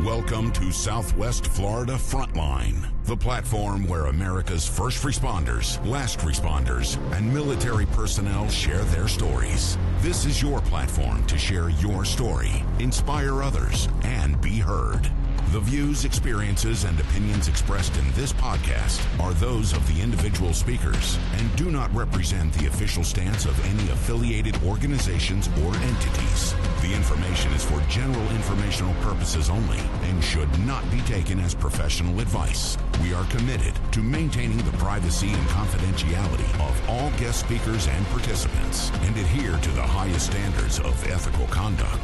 Welcome to Southwest Florida Frontline, the platform where America's first responders, last responders, and military personnel share their stories. This is your platform to share your story, inspire others, and be heard. The views, experiences, and opinions expressed in this podcast are those of the individual speakers and do not represent the official stance of any affiliated organizations or entities. The information is for general informational purposes only and should not be taken as professional advice. We are committed to maintaining the privacy and confidentiality of all guest speakers and participants and adhere to the highest standards of ethical conduct.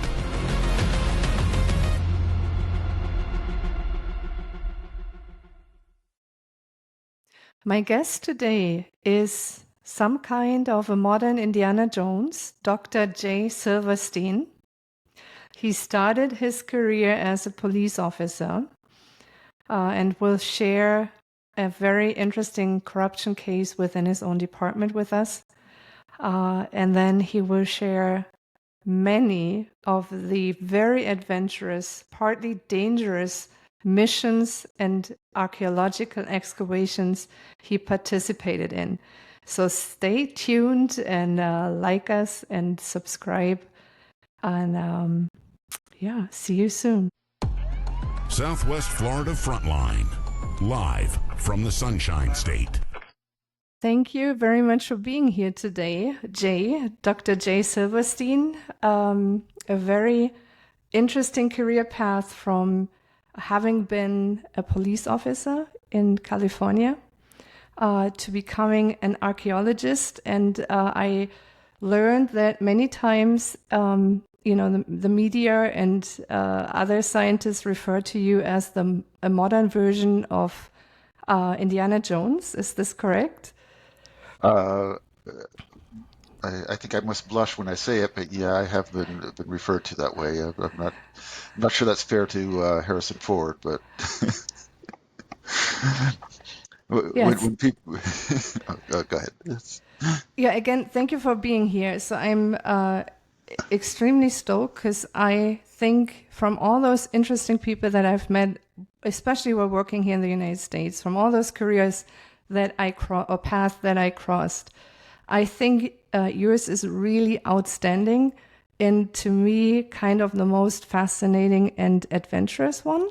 My guest today is some kind of a modern Indiana Jones, Dr. J. Silverstein. He started his career as a police officer and will share a very interesting corruption case within his own department with us. And then he will share many of the very adventurous, partly dangerous missions and archaeological excavations he participated in. So stay tuned and like us and subscribe. And see you soon. Southwest Florida Frontline, live from the Sunshine State. Thank you very much for being here today, Dr. J. Silverstein. A very interesting career path from having been a police officer in California to becoming an archaeologist. And I learned that many times, the media and other scientists refer to you as a modern version of Indiana Jones. Is this correct? I think I must blush when I say it, but yeah, I have been referred to that way. I'm not sure that's fair to Harrison Ford, but when people go ahead. Yeah, again, thank you for being here. So I'm extremely stoked because I think from all those interesting people that I've met, especially while working here in the United States, from all those careers that paths that I crossed, I think yours is really outstanding and to me kind of the most fascinating and adventurous one.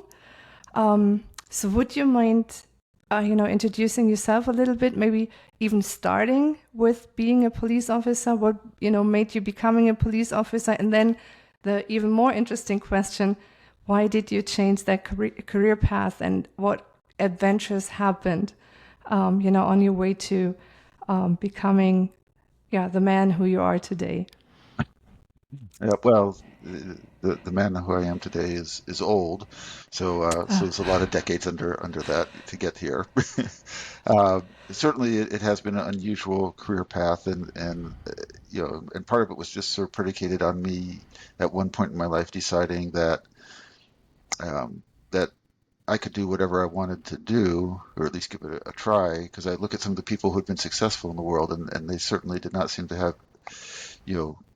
So would you mind introducing yourself a little bit, maybe even starting with being a police officer, what made you becoming a police officer, and then the even more interesting question, why did you change that career path and what adventures happened on your way to becoming the man who you are today? Yeah, well, the man who I am today is old, so there's a lot of decades under that to get here. Certainly, it has been an unusual career path, and part of it was just sort of predicated on me at one point in my life deciding that that I could do whatever I wanted to do, or at least give it a try, because I look at some of the people who had been successful in the world, and they certainly did not seem to have,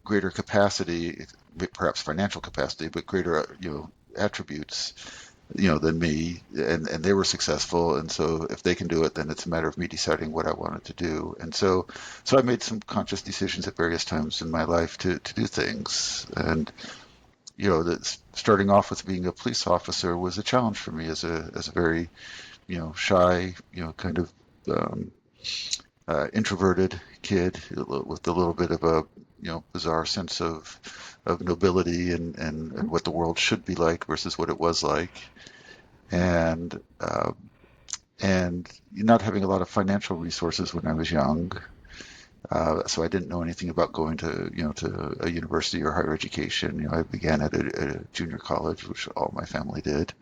greater capacity, perhaps financial capacity, but greater, attributes, than me, and they were successful. And so if they can do it, then it's a matter of me deciding what I wanted to do. And so I made some conscious decisions at various times in my life to do things. And starting off with being a police officer was a challenge for me as a very, shy, kind of introverted kid with a little bit of a, bizarre sense of nobility and what the world should be like versus what it was like, and not having a lot of financial resources when I was young. So I didn't know anything about going to, to a university or higher education. I began at a junior college, which all my family did,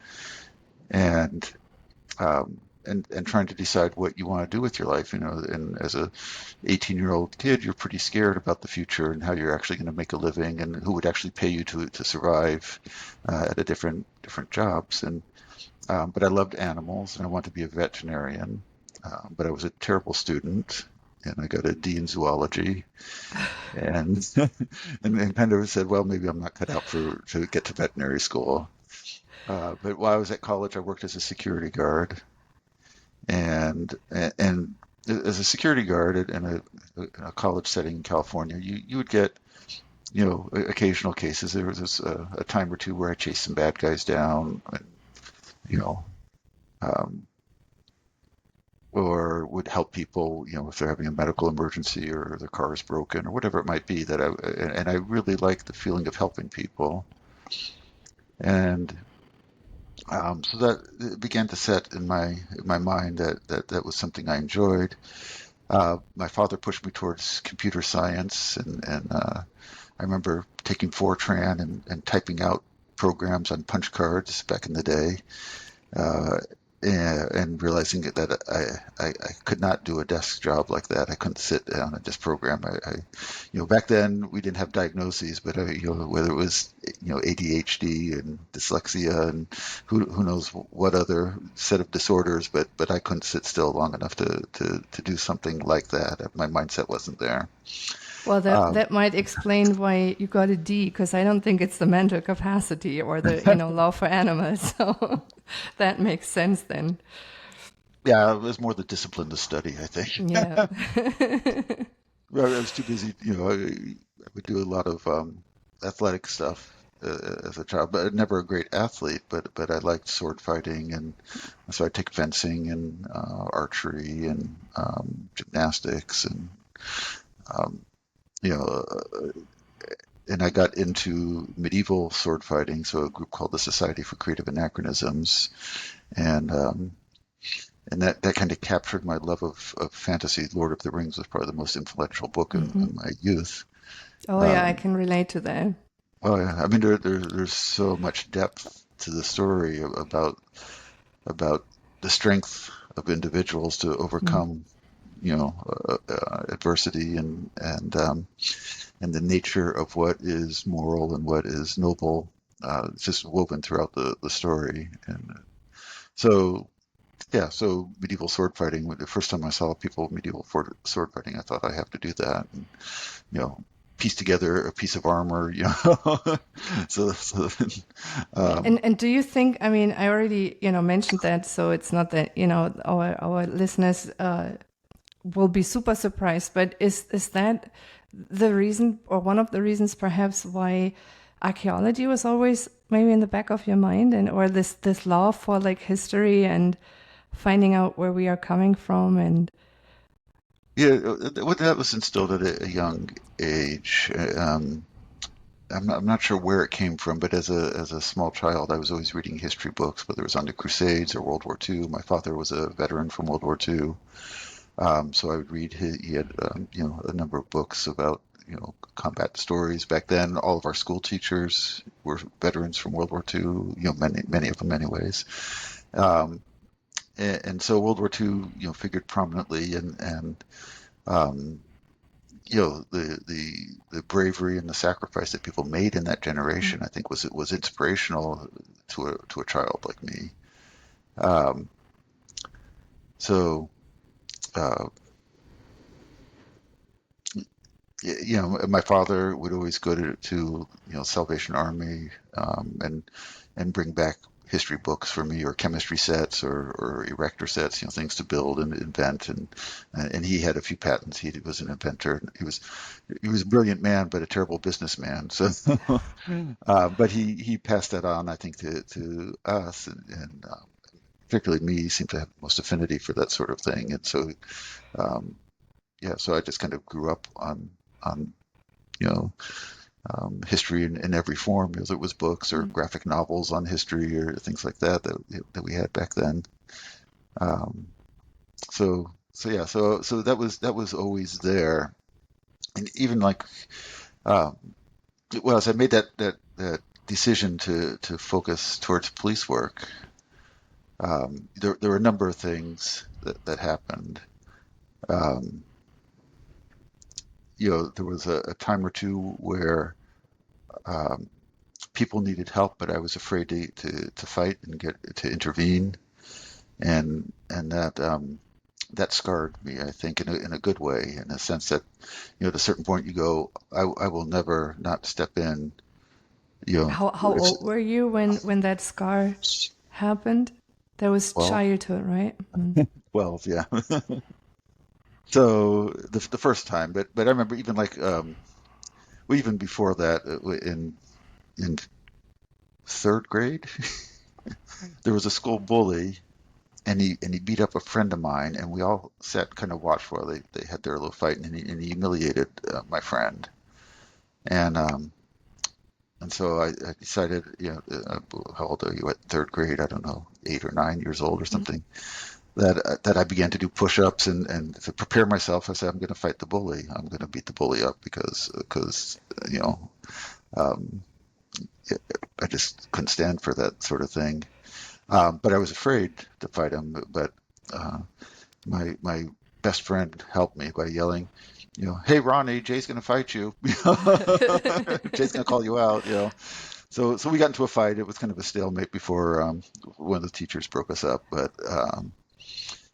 and trying to decide what you want to do with your life. And as a 18-year-old kid, you're pretty scared about the future and how you're actually going to make a living and who would actually pay you to survive at a different jobs. And but I loved animals and I wanted to be a veterinarian, but I was a terrible student. And I got a D in zoology, and kind of said, well, maybe I'm not cut out to get to veterinary school. But while I was at college, I worked as a security guard, and as a security guard in a college setting in California, you would get occasional cases. There was a time or two where I chased some bad guys down, and, you know, um, or would help people, if they're having a medical emergency or their car is broken or whatever it might be. And I really liked the feeling of helping people, and so that it began to set in my mind that was something I enjoyed. My father pushed me towards computer science, and I remember taking Fortran and typing out programs on punch cards back in the day, uh, and realizing that I could not do a desk job like that. I couldn't sit down and just program. Back then we didn't have diagnoses, but whether it was ADHD and dyslexia and who knows what other set of disorders, but I couldn't sit still long enough to do something like that. My mindset wasn't there. Well, that Um, that might explain why you got a D, because I don't think it's the mental capacity or the love for animals. So that makes sense then. yeah, it was more the discipline to study, I think. Yeah. Well, I was too busy. I would do a lot of athletic stuff as a child, but never a great athlete. But I liked sword fighting, and so I take fencing and archery and gymnastics, and um, you know, and I got into medieval sword fighting. So a group called the Society for Creative Anachronisms, and that kind of captured my love of fantasy. Lord of the Rings was probably the most influential book in my youth. Oh, yeah, I Um, can relate to that. well, yeah, I mean, there's so much depth to the story about the strength of individuals to Mm. overcome, adversity, and the nature of what is moral and what is noble. It's just woven throughout the story, and so yeah, so medieval sword fighting. The first time I saw people medieval sword fighting, I thought I have to do that, and you know, piece together a piece of armor, so um, And do you think, I mean, I already, mentioned that, so it's not that, our listeners will be super surprised, but is that the reason, or one of the reasons perhaps, why archaeology was always maybe in the back of your mind, and or this love for like history and finding out where we are coming from? And yeah, that was instilled at a young age. I'm not sure where it came from, but as a small child, I was always reading history books, whether it was on the Crusades or World War II. My father was a veteran from World War II, so I would read. He had a number of books about combat stories. Back then, all of our school teachers were veterans from World War II. Many of them, anyways. Um, and so World War II, figured prominently, and um, the bravery and the sacrifice that people made in that generation, I think was inspirational to a child like me. Um, so uh, my father would always go to Salvation Army, and bring back history books for me, or chemistry sets, or erector sets, things to build and invent, and he had a few patents. He was an inventor. He was a brilliant man, but a terrible businessman. So, but he passed that on, I think, to us, and particularly me. He seemed to have the most affinity for that sort of thing, and so um, yeah, so I just kind of grew up on you know history in every form, whether it was books or graphic novels on history or things like that we had back then. Um, so that was always there, and even like um, well, as I made that decision to focus towards police work, there were a number of things that happened. Um, there was a time or two where um, people needed help, but I was afraid to fight and get to intervene, and that scarred me, I think, in a good way, in a sense that at a certain point you go, I will never not step in You know, How old were you when that scar happened? That was well, childhood, right? Mm. 12, yeah. So the first time, but I remember even like well, even before that, in third grade, there was a school bully, and he beat up a friend of mine, and we all sat kind of watched while they had their little fight, and he humiliated my friend, and so I decided, how old are you at third grade? I don't know, 8 or 9 years old or something. That I began to do push-ups and to prepare myself. I said, I'm going to fight the bully. I'm going to beat the bully up because you know um, I just couldn't stand for that sort of thing. But I was afraid to fight him. But uh, my best friend helped me by yelling, hey Ronnie, Jay's going to fight you. Jay's going to call you out. So we got into a fight. It was kind of a stalemate before one of the teachers broke us up. But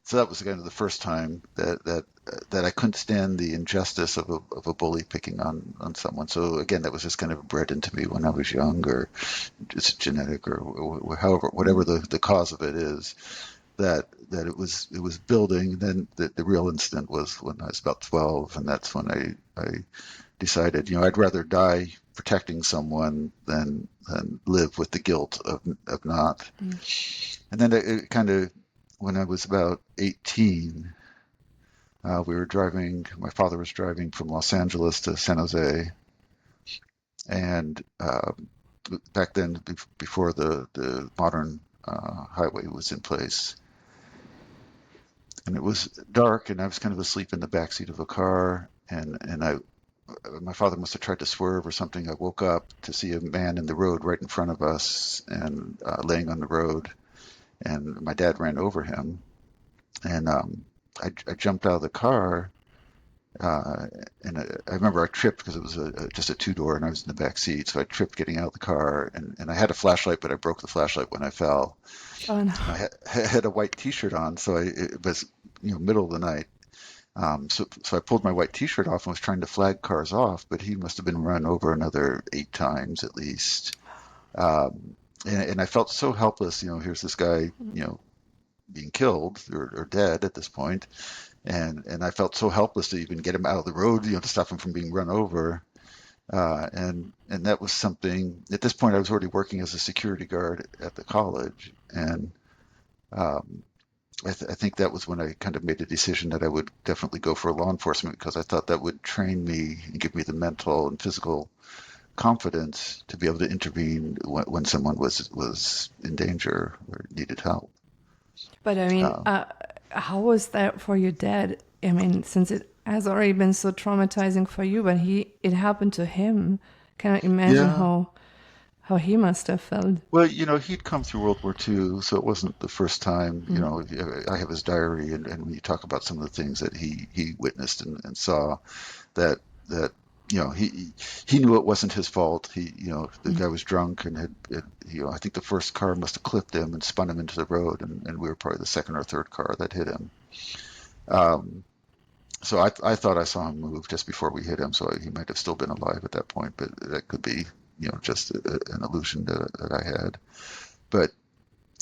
so that was kind of the first time that I couldn't stand the injustice of a bully picking on someone. So again, that was just kind of bred into me when I was young, or it's genetic, or however, whatever the cause of it is. That it was building. Then the real incident was when I was about 12, and that's when I decided, I'd rather die protecting someone than live with the guilt of not. And then it kind of, when I was about 18, my father was driving from Los Angeles to San Jose. And back then, before the modern highway was in place, and it was dark, and I was kind of asleep in the backseat of a car, and my father must have tried to swerve or something. I woke up to see a man in the road right in front of us, and laying on the road, and my dad ran over him. And I jumped out of the car, and I remember I tripped because it was just a two-door, and I was in the back seat, so I tripped getting out of the car, and I had a flashlight, but I broke the flashlight when I fell. Oh no. I had a white T-shirt on, so it was middle of the night. So I pulled my white T-shirt off and was trying to flag cars off, but he must have been run over another 8 times at least. And I felt so helpless. Here's this guy, being killed or dead at this point, and I felt so helpless to even get him out of the road, to stop him from being run over. And that was something. At this point, I was already working as a security guard at the college, and I think that was when I kind of made a decision that I would definitely go for law enforcement, because I thought that would train me and give me the mental and physical confidence to be able to intervene when someone was in danger or needed help. But I mean, Um, how was that for your dad? I mean, since it has already been so traumatizing for you, but it happened to him. Can I imagine yeah. how he must have felt? Well, he'd come through World War II, so it wasn't the first time. I have his diary, and when you talk about some of the things that he witnessed and saw, that he knew it wasn't his fault. The guy was drunk and I think the first car must have clipped him and spun him into the road, and we were probably the second or third car that hit him. Um, so I thought I saw him move just before we hit him, so he might have still been alive at that point, but that could be just an illusion that I had. But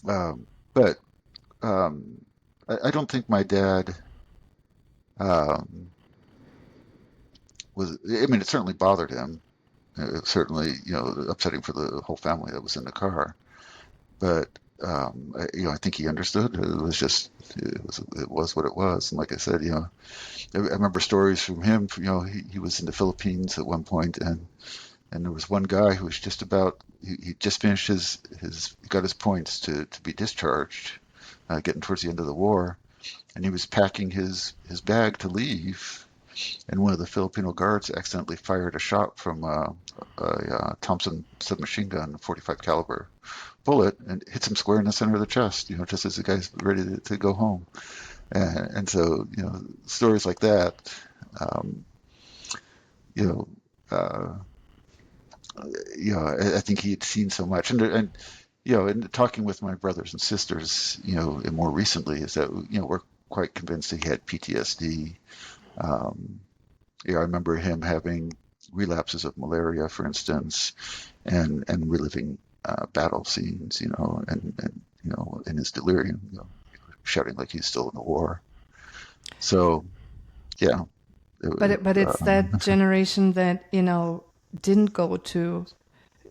um, but I don't think my dad um, was. I mean, it certainly bothered him. It certainly, upsetting for the whole family that was in the car. But I think he understood. It was what it was. And like I said, I remember stories from him. He was in the Philippines at one point, and there was one guy who was just about. He just finished he got his points to be discharged, getting towards the end of the war, and he was packing his bag to leave, and one of the Filipino guards accidentally fired a shot from a Thompson submachine gun, 45 caliber bullet, and hits him square in the center of the chest. Just as the guy's ready to go home. And so, stories like that, um, you know, uh, I think he had seen so much, and talking with my brothers and sisters, and more recently, is that we're quite convinced that he had PTSD. I remember him having relapses of malaria, for instance, and reliving battle scenes, and in his delirium, shouting like he's still in the war. So, yeah. But it's that generation that didn't go to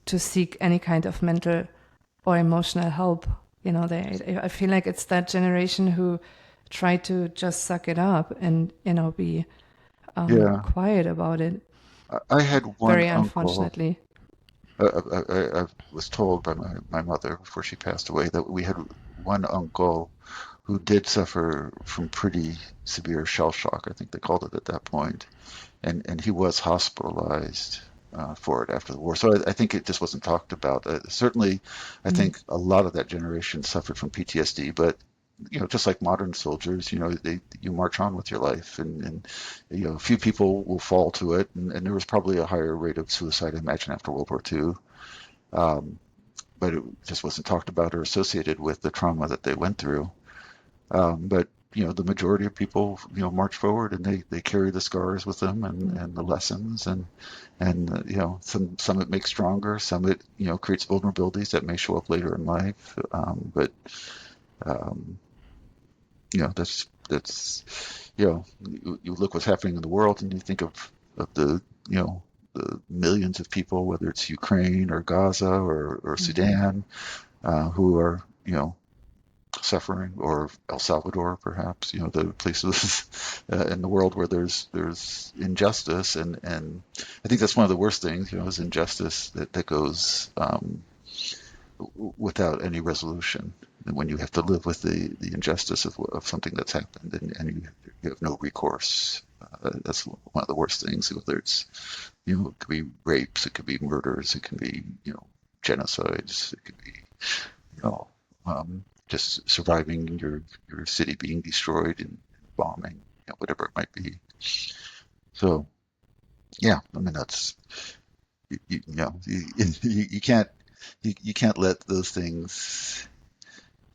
seek any kind of mental or emotional help. I feel like it's that generation who tried to just suck it up and be quiet about it. I had one very uncle. Unfortunately. I was told by my mother before she passed away that we had one uncle who did suffer from pretty severe shell shock, I think they called it at that point, and he was hospitalized for it after the war. So I think it just wasn't talked about. Certainly, I think a lot of that generation suffered from PTSD, but just like modern soldiers, you march on with your life, and a few people will fall to it, and there was probably a higher rate of suicide, I imagine, after World War II. But it just wasn't talked about or associated with the trauma that they went through. But the majority of people, march forward, and they carry the scars with them, and the lessons, and some it makes stronger, some it creates vulnerabilities that may show up later in life. But that's you look what's happening in the world, and you think of the the millions of people, whether it's Ukraine or Gaza or Sudan, who are suffering, or El Salvador, perhaps, the places in the world where there's injustice, and I think that's one of the worst things, is injustice that goes without any resolution. And when you have to live with the injustice of something that's happened, and you have no recourse, that's one of the worst things. Whether it's it could be rapes, it could be murders, it can be genocides, it could be just surviving your city being destroyed and bombing, whatever it might be. So, yeah, I mean, that's you can't let those things.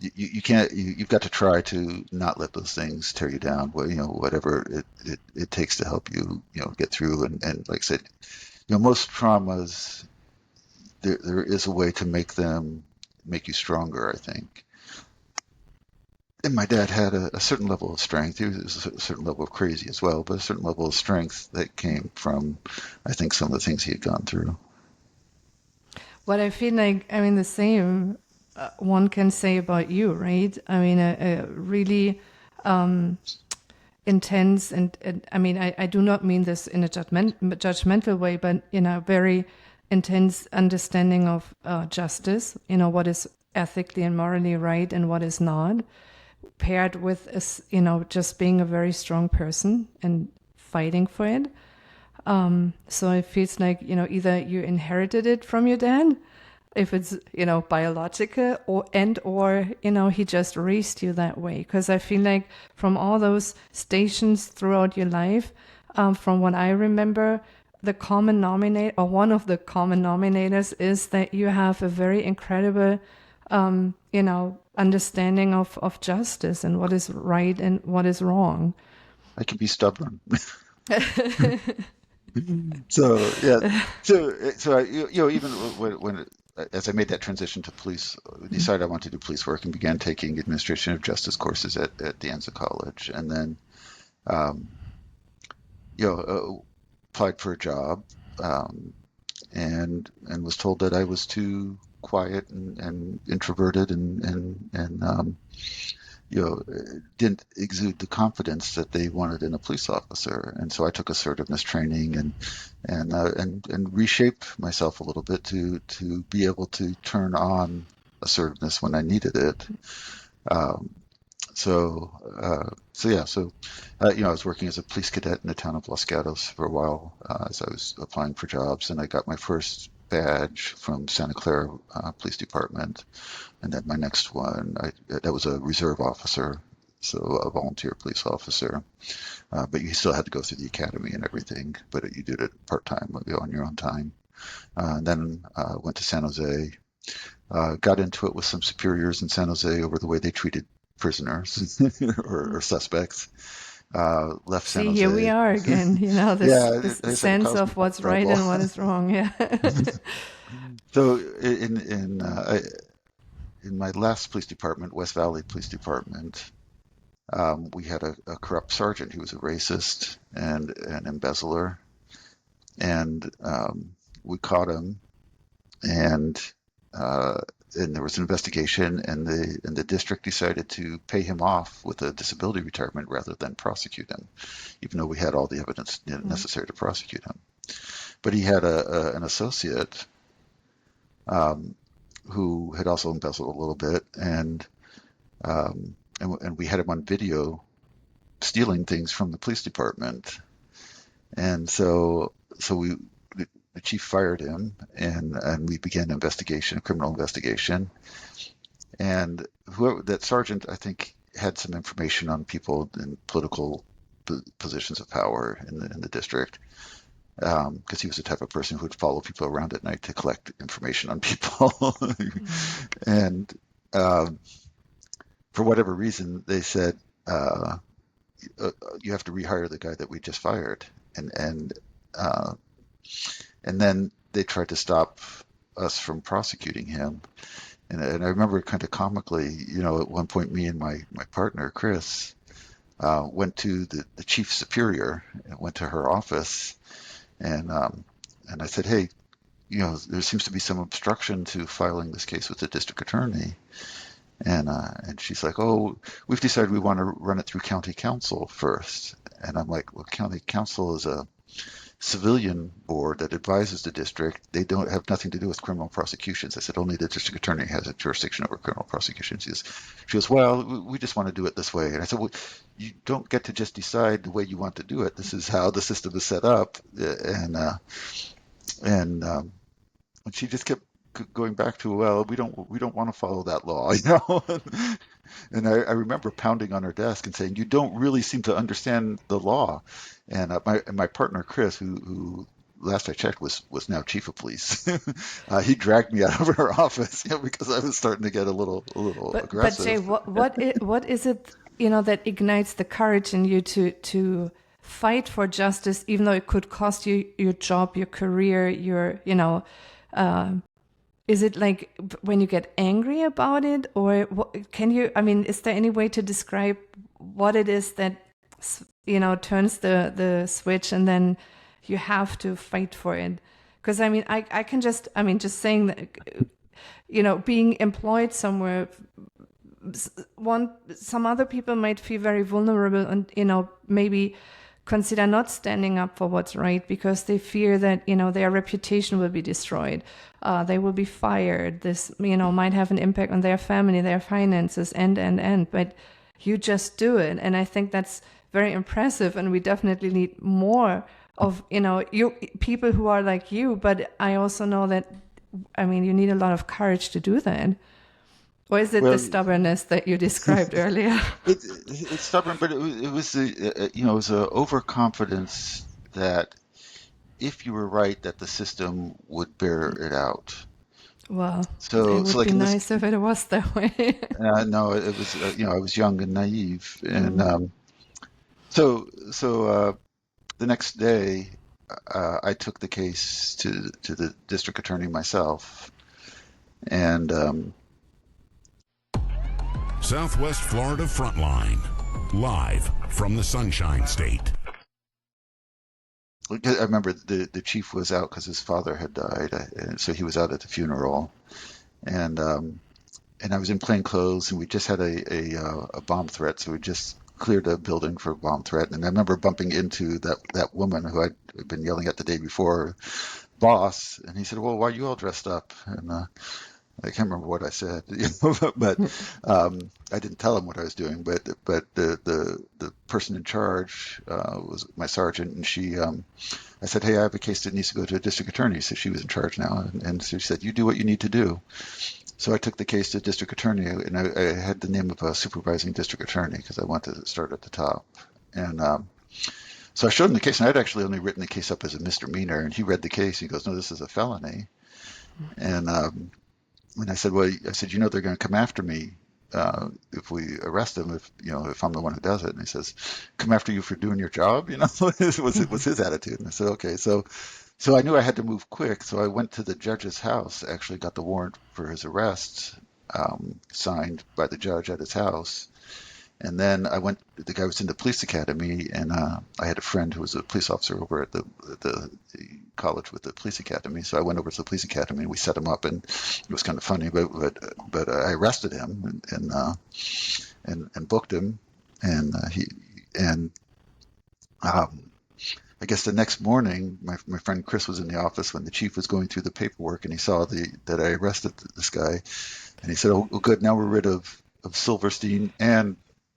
You've got to try to not let those things tear you down. Whatever it takes to help you, get through. And like I said, most traumas, there is a way to make you stronger, I think. And my dad had a certain level of strength. He was a certain level of crazy as well, but a certain level of strength that came from, I think, some of the things he had gone through. What I feel like, the same one can say about you, right? A really intense, and I do not mean this in a judgmental way, but very intense understanding of justice, what is ethically and morally right and what is not, paired with just being a very strong person and fighting for it. So it feels like either you inherited it from your dad, if it's biological, or he just raised you that way. Because I feel like from all those stations throughout your life, from what I remember, the common denominator, or one of the common denominators, is that you have a very incredible understanding of justice and what is right and what is wrong. I can be stubborn. So yeah, so even when as I made that transition to police, decided I wanted to do police work, and began taking administration of justice courses at De Anza College, and then applied for a job, and was told that I was too quiet and introverted, and didn't exude the confidence that they wanted in a police officer. And so I took assertiveness training and reshaped myself a little bit to be able to turn on assertiveness when I needed it. So I was working as a police cadet in the town of Los Gatos for a while, as I was applying for jobs, and I got my first badge from Santa Clara Police Department, and then my next one, that was a reserve officer, so a volunteer police officer, but you still had to go through the academy and everything, but you did it part-time, on your own time. And then went to San Jose, got into it with some superiors in San Jose over the way they treated prisoners or suspects. left San See, here we Jose. are again, Yeah, this they said it sense caused me of more what's right trouble. and what is wrong. Yeah. So in my last police department, West Valley Police Department, we had a corrupt sergeant who was a racist and an embezzler, and we caught him, and uh, and there was an investigation, and the district decided to pay him off with a disability retirement rather than prosecute him, even though we had all the evidence necessary to prosecute him. But he had an associate who had also embezzled a little bit, and we had him on video stealing things from the police department, and so the chief fired him, and we began a criminal investigation, and whoever that sergeant, I think, had some information on people in political positions of power in the district, because he was the type of person who would follow people around at night to collect information on people. And for whatever reason, they said, you have to rehire the guy that we just fired. Uh, and then they tried to stop us from prosecuting him. And I remember kind of comically, at one point, me and my partner, Chris, went to the chief superior, and went to her office, and I said, hey, there seems to be some obstruction to filing this case with the district attorney. And she's like, oh, we've decided we want to run it through county council first. And I'm like, well, county council is a civilian board that advises the district. They don't have nothing to do with criminal prosecutions. I said, only the district attorney has a jurisdiction over criminal prosecutions. She goes, well, we just want to do it this way. And I said, well, you don't get to just decide the way you want to do it. This is how the system is set up. And she just kept going back to, well, we don't want to follow that law, And I remember pounding on her desk and saying, you don't really seem to understand the law. And my partner Chris, who last I checked was now chief of police, he dragged me out of her office, because I was starting to get a little aggressive. But Jay, what is it that ignites the courage in you to fight for justice, even though it could cost you your job, your career, your is it like when you get angry about it, or is there any way to describe what it is that, turns the switch and then you have to fight for it? Because I can just saying that, being employed somewhere, some other people might feel very vulnerable and, maybe consider not standing up for what's right because they fear that, their reputation will be destroyed. They will be fired. This, might have an impact on their family, their finances, and. But you just do it. And I think that's very impressive. And we definitely need more of, you people who are like you. But I also know that, you need a lot of courage to do that. Or is it the stubbornness that you described earlier? It's stubborn, but it was a overconfidence that if you were right, that the system would bear it out. Well, so it would like be nice if it was that way. No, it was I was young and naive, and so the next day I took the case to the district attorney myself, and. Southwest Florida Frontline, live from the Sunshine State. I remember the chief was out because his father had died, and so he was out at the funeral, and I was in plain clothes, and we just had a bomb threat, so we just cleared a building for a bomb threat, and I remember bumping into that woman who I'd been yelling at the day before, boss, and he said, well, why are you all dressed up? And I can't remember what I said, but I didn't tell him what I was doing. But the person in charge was my sergeant, and she. I said, hey, I have a case that needs to go to a district attorney. So she was in charge now, and so she said, you do what you need to do. So I took the case to the district attorney, and I had the name of a supervising district attorney because I wanted to start at the top. And so I showed him the case, and I'd actually only written the case up as a misdemeanor, and he read the case. He goes, no, this is a felony. And I said, well, they're going to come after me if we arrest him, if I'm the one who does it. And he says, come after you for doing your job, was his attitude. And I said, okay. So I knew I had to move quick. So I went to the judge's house, actually got the warrant for his arrest signed by the judge at his house. And then the guy was in the police academy, and I had a friend who was a police officer over at the college with the police academy. So I went over to the police academy and we set him up, and it was kind of funny, but I arrested him and booked him, and I guess the next morning, my friend Chris was in the office when the chief was going through the paperwork, and he saw that I arrested this guy, and he said, "Oh, good, now we're rid of Silverstein and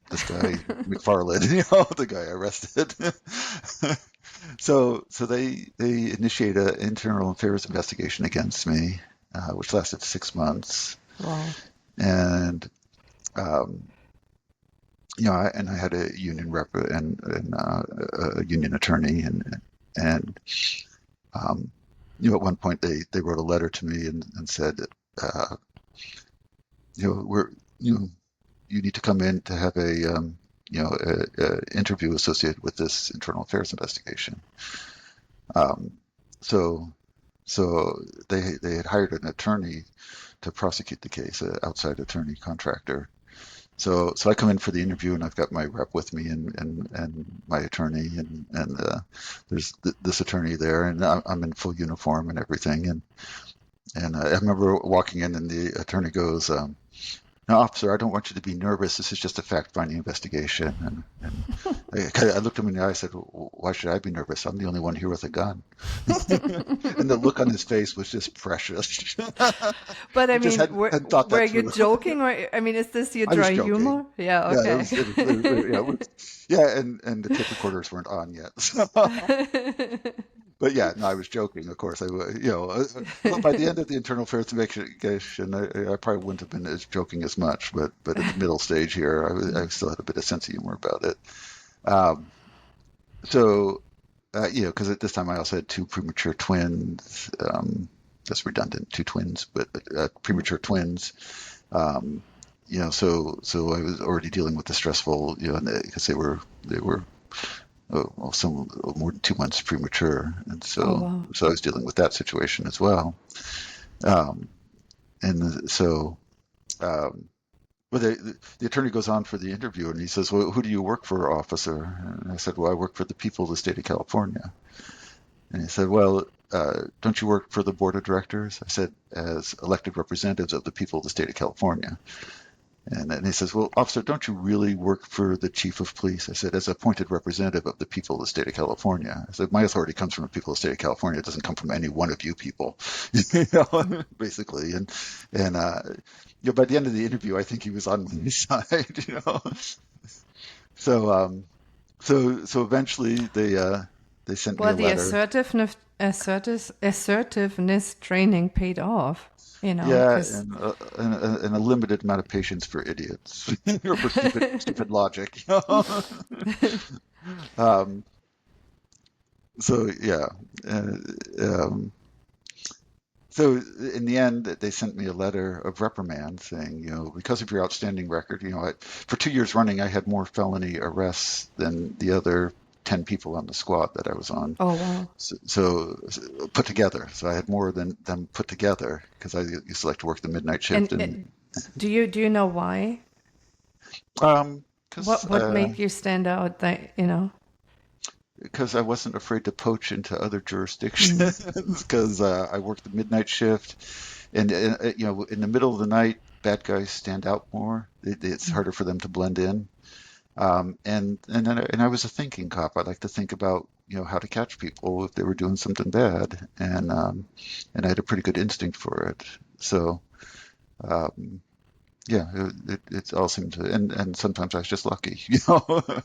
this guy McFarland, the guy I arrested." So they initiated an internal affairs investigation against me, which lasted 6 months. Wow. And I had a union rep and a union attorney, and at one point they wrote a letter to me and said, you need to come in to have a interview associated with this internal affairs investigation. So they had hired an attorney to prosecute the case, an outside attorney contractor. So I come in for the interview, and I've got my rep with me and my attorney, and there's this attorney there, and I'm in full uniform and everything. And I remember walking in, and the attorney goes, "No, officer, I don't want you to be nervous. This is just a fact-finding investigation." And I looked him in the eye and said, "Why should I be nervous? I'm the only one here with a gun." And the look on his face was just precious. But I mean, were you joking? Or I mean, is this your dry humor? Yeah, okay. And the tape recorders weren't on yet. So. But yeah, no, I was joking, of course. By the end of the internal affairs investigation, I probably wouldn't have been as joking as much, but at the middle stage here, I still had a bit of sense of humor about it. Because at this time I also had 2 premature twins. That's redundant, 2 twins, but premature twins. So I was already dealing with the stressful, because they were some more than 2 months premature, and so I was dealing with that situation as well. But the attorney goes on for the interview, and he says, "Well, who do you work for, officer?" And I said, "Well, I work for the people of the state of California." And he said, "Well, don't you work for the board of directors?" I said, "As elected representatives of the people of the state of California." And he says, "Well, officer, don't you really work for the chief of police?" I said, "As appointed representative of the people of the state of California." I said, "My authority comes from the people of the state of California. It doesn't come from any one of you people," basically. And by the end of the interview, I think he was on my side, So eventually they sent me a letter. Well, the assertiveness training paid off. Yeah, and a limited amount of patience for idiots or for stupid logic. So in the end, they sent me a letter of reprimand saying, because of your outstanding record, for 2 years running, I had more felony arrests than the other 10 people on the squad that I was on. Oh, wow. So put together. So I had more than them put together because I used to like to work the midnight shift. And do you know why? What made you stand out? Because I wasn't afraid to poach into other jurisdictions because I worked the midnight shift, and in the middle of the night, bad guys stand out more. It's harder for them to blend in. And I was a thinking cop. I like to think about how to catch people if they were doing something bad, and I had a pretty good instinct for it. So it all seemed to, and sometimes I was just lucky, to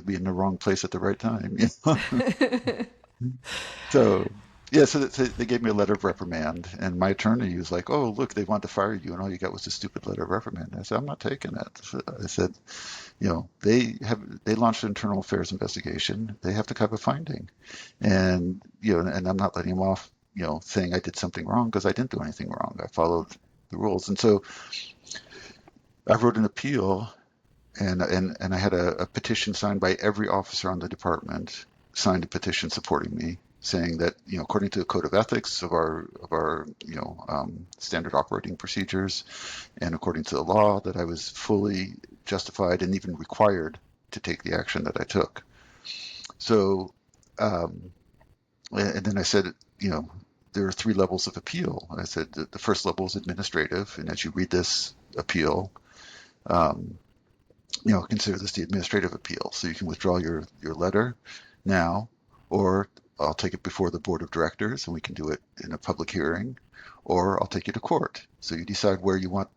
be in the wrong place at the right time. So they gave me a letter of reprimand, and my attorney was like, "Oh, look, they want to fire you, and all you got was a stupid letter of reprimand." I said, "I'm not taking it." I said, they launched an internal affairs investigation. They have to have a finding, and and I'm not letting them off, saying I did something wrong because I didn't do anything wrong. I followed the rules, and so I wrote an appeal, and I had a petition signed by every officer on the department, signed a petition supporting me, saying that, according to the code of ethics of our standard operating procedures, and according to the law, that I was fully justified and even required to take the action that I took. So, and then I said, there are 3 levels of appeal. I said that the first level is administrative, and as you read this appeal, consider this the administrative appeal. So you can withdraw your letter now, or I'll take it before the board of directors and we can do it in a public hearing, or I'll take you to court. So you decide where you want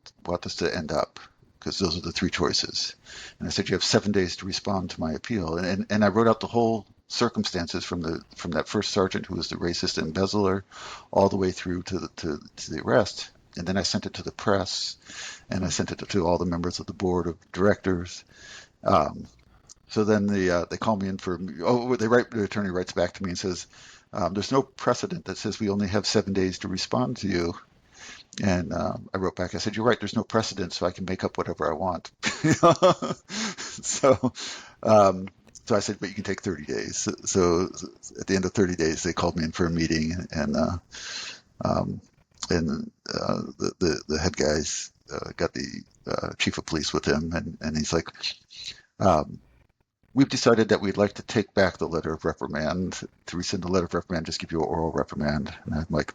this to end up, because those are the 3 choices. And I said you have 7 days to respond to my appeal. And I wrote out the whole circumstances from that first sergeant who was the racist embezzler all the way through to the arrest. And then I sent it to the press, and I sent it to all the members of the board of directors. So then they call me in the attorney writes back to me and says, there's no precedent that says we only have 7 days to respond to you. And I wrote back, I said, you're right, there's no precedent, so I can make up whatever I want. So I said, but you can take 30 days. So at the end of 30 days, they called me in for a meeting, and the head guys got the chief of police with him, and he's like, we've decided that we'd like to take back the letter of reprimand, to rescind the letter of reprimand, just give you an oral reprimand. And I'm like,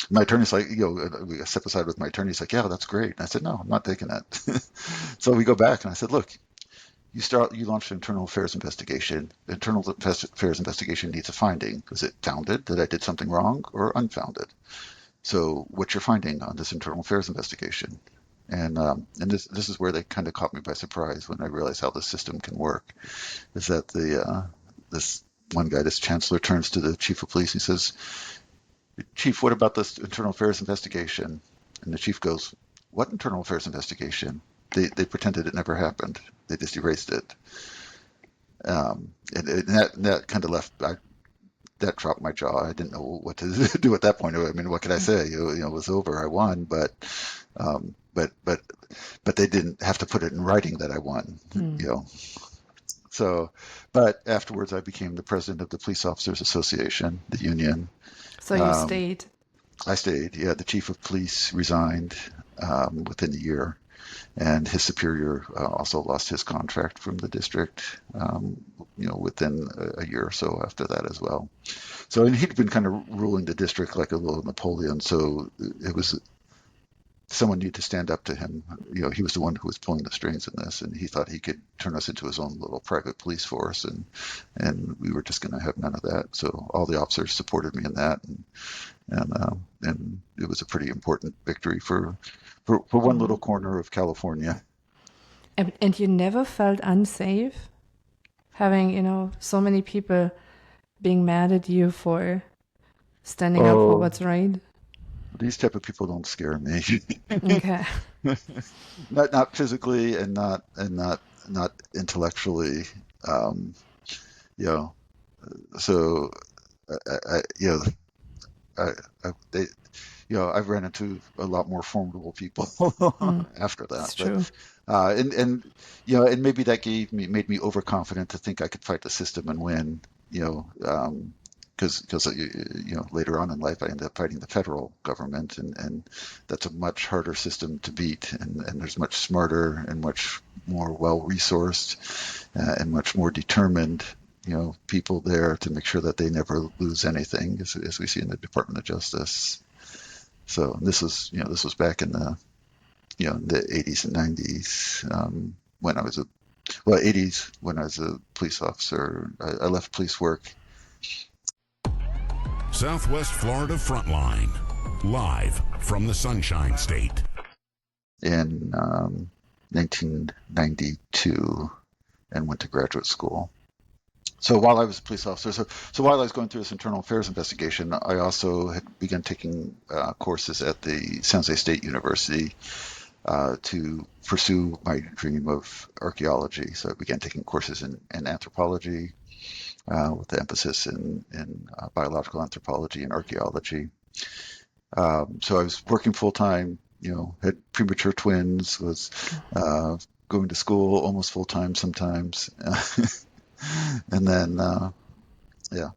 my attorney's like, we step aside with my attorney. He's like, yeah, that's great. And I said, no, I'm not taking that. So we go back, and I said, look, you launched an internal affairs investigation. The internal affairs investigation needs a finding. Was it founded that I did something wrong, or unfounded? So what's your finding on this internal affairs investigation? And this is where they kind of caught me by surprise when I realized how the system can work. Is that this one guy, this chancellor, turns to the chief of police. He says, Chief, what about this internal affairs investigation? And the chief goes, what internal affairs investigation? They pretended it never happened. They just erased it. And that kind of that dropped my jaw. I didn't know what to do at that point. I mean, what could I say? It was over. I won, but they didn't have to put it in writing that I won. So, but afterwards, I became the president of the Police Officers Association, the union. So you stayed? I stayed. Yeah, the chief of police resigned within a year, and his superior also lost his contract from the district, within a year or so after that as well. So, and he'd been kind of ruling the district like a little Napoleon. So it was someone needed to stand up to him. He was the one who was pulling the strings in this, and he thought he could turn us into his own little private police force, and we were just going to have none of that. So all the officers supported me in that, and it was a pretty important victory for one little corner of California. And you never felt unsafe, having so many people being mad at you for standing up for what's right? These type of people don't scare me. Okay. not physically and not intellectually. So I've ran into a lot more formidable people after that. That's true. And maybe that made me overconfident to think I could fight the system and win. Because later on in life I ended up fighting the federal government, and that's a much harder system to beat, and there's much smarter and much more well-resourced and much more determined people there to make sure that they never lose anything, as we see in the Department of Justice. So this was back in the the 80s and 90s when I was 80s when I was a police officer. I left police work. Southwest Florida Frontline, live from the Sunshine State. In 1992, and went to graduate school. So while I was a police officer, so while I was going through this internal affairs investigation, I also had begun taking courses at the San Jose State University to pursue my dream of archaeology. So I began taking courses in anthropology, with the emphasis in biological anthropology and archaeology. So I was working full-time had premature twins, was going to school almost full time sometimes, and then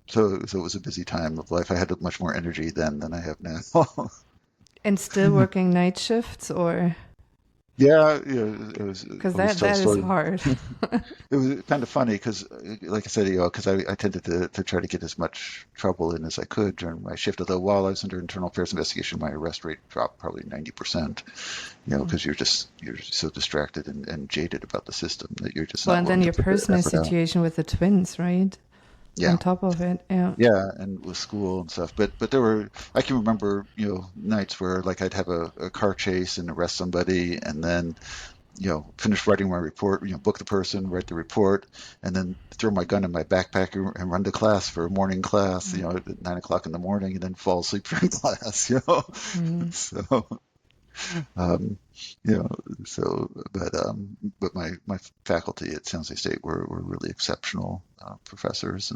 so it was a busy time of life. I had much more energy then than I have now. And still working night shifts, or Yeah, it was because always tell a that is story. hard. It was kind of funny because, like I said, because I tended to try to get as much trouble in as I could during my shift. Although while I was under internal affairs investigation, my arrest rate dropped probably 90%. Because you're so distracted and jaded about the system that you're just Well, not and willing then to your put the personal effort out. situation with the twins, right? On Yeah, top of it, yeah. yeah, and with school and stuff. But there were I can remember nights where like I'd have a car chase and arrest somebody, and then finish writing my report, book the person, write the report, and then throw my gun in my backpack and run to class for a morning class, at 9 o'clock in the morning, and then fall asleep during class. Mm. So, um, you know, but my faculty at San Jose State were really exceptional professors,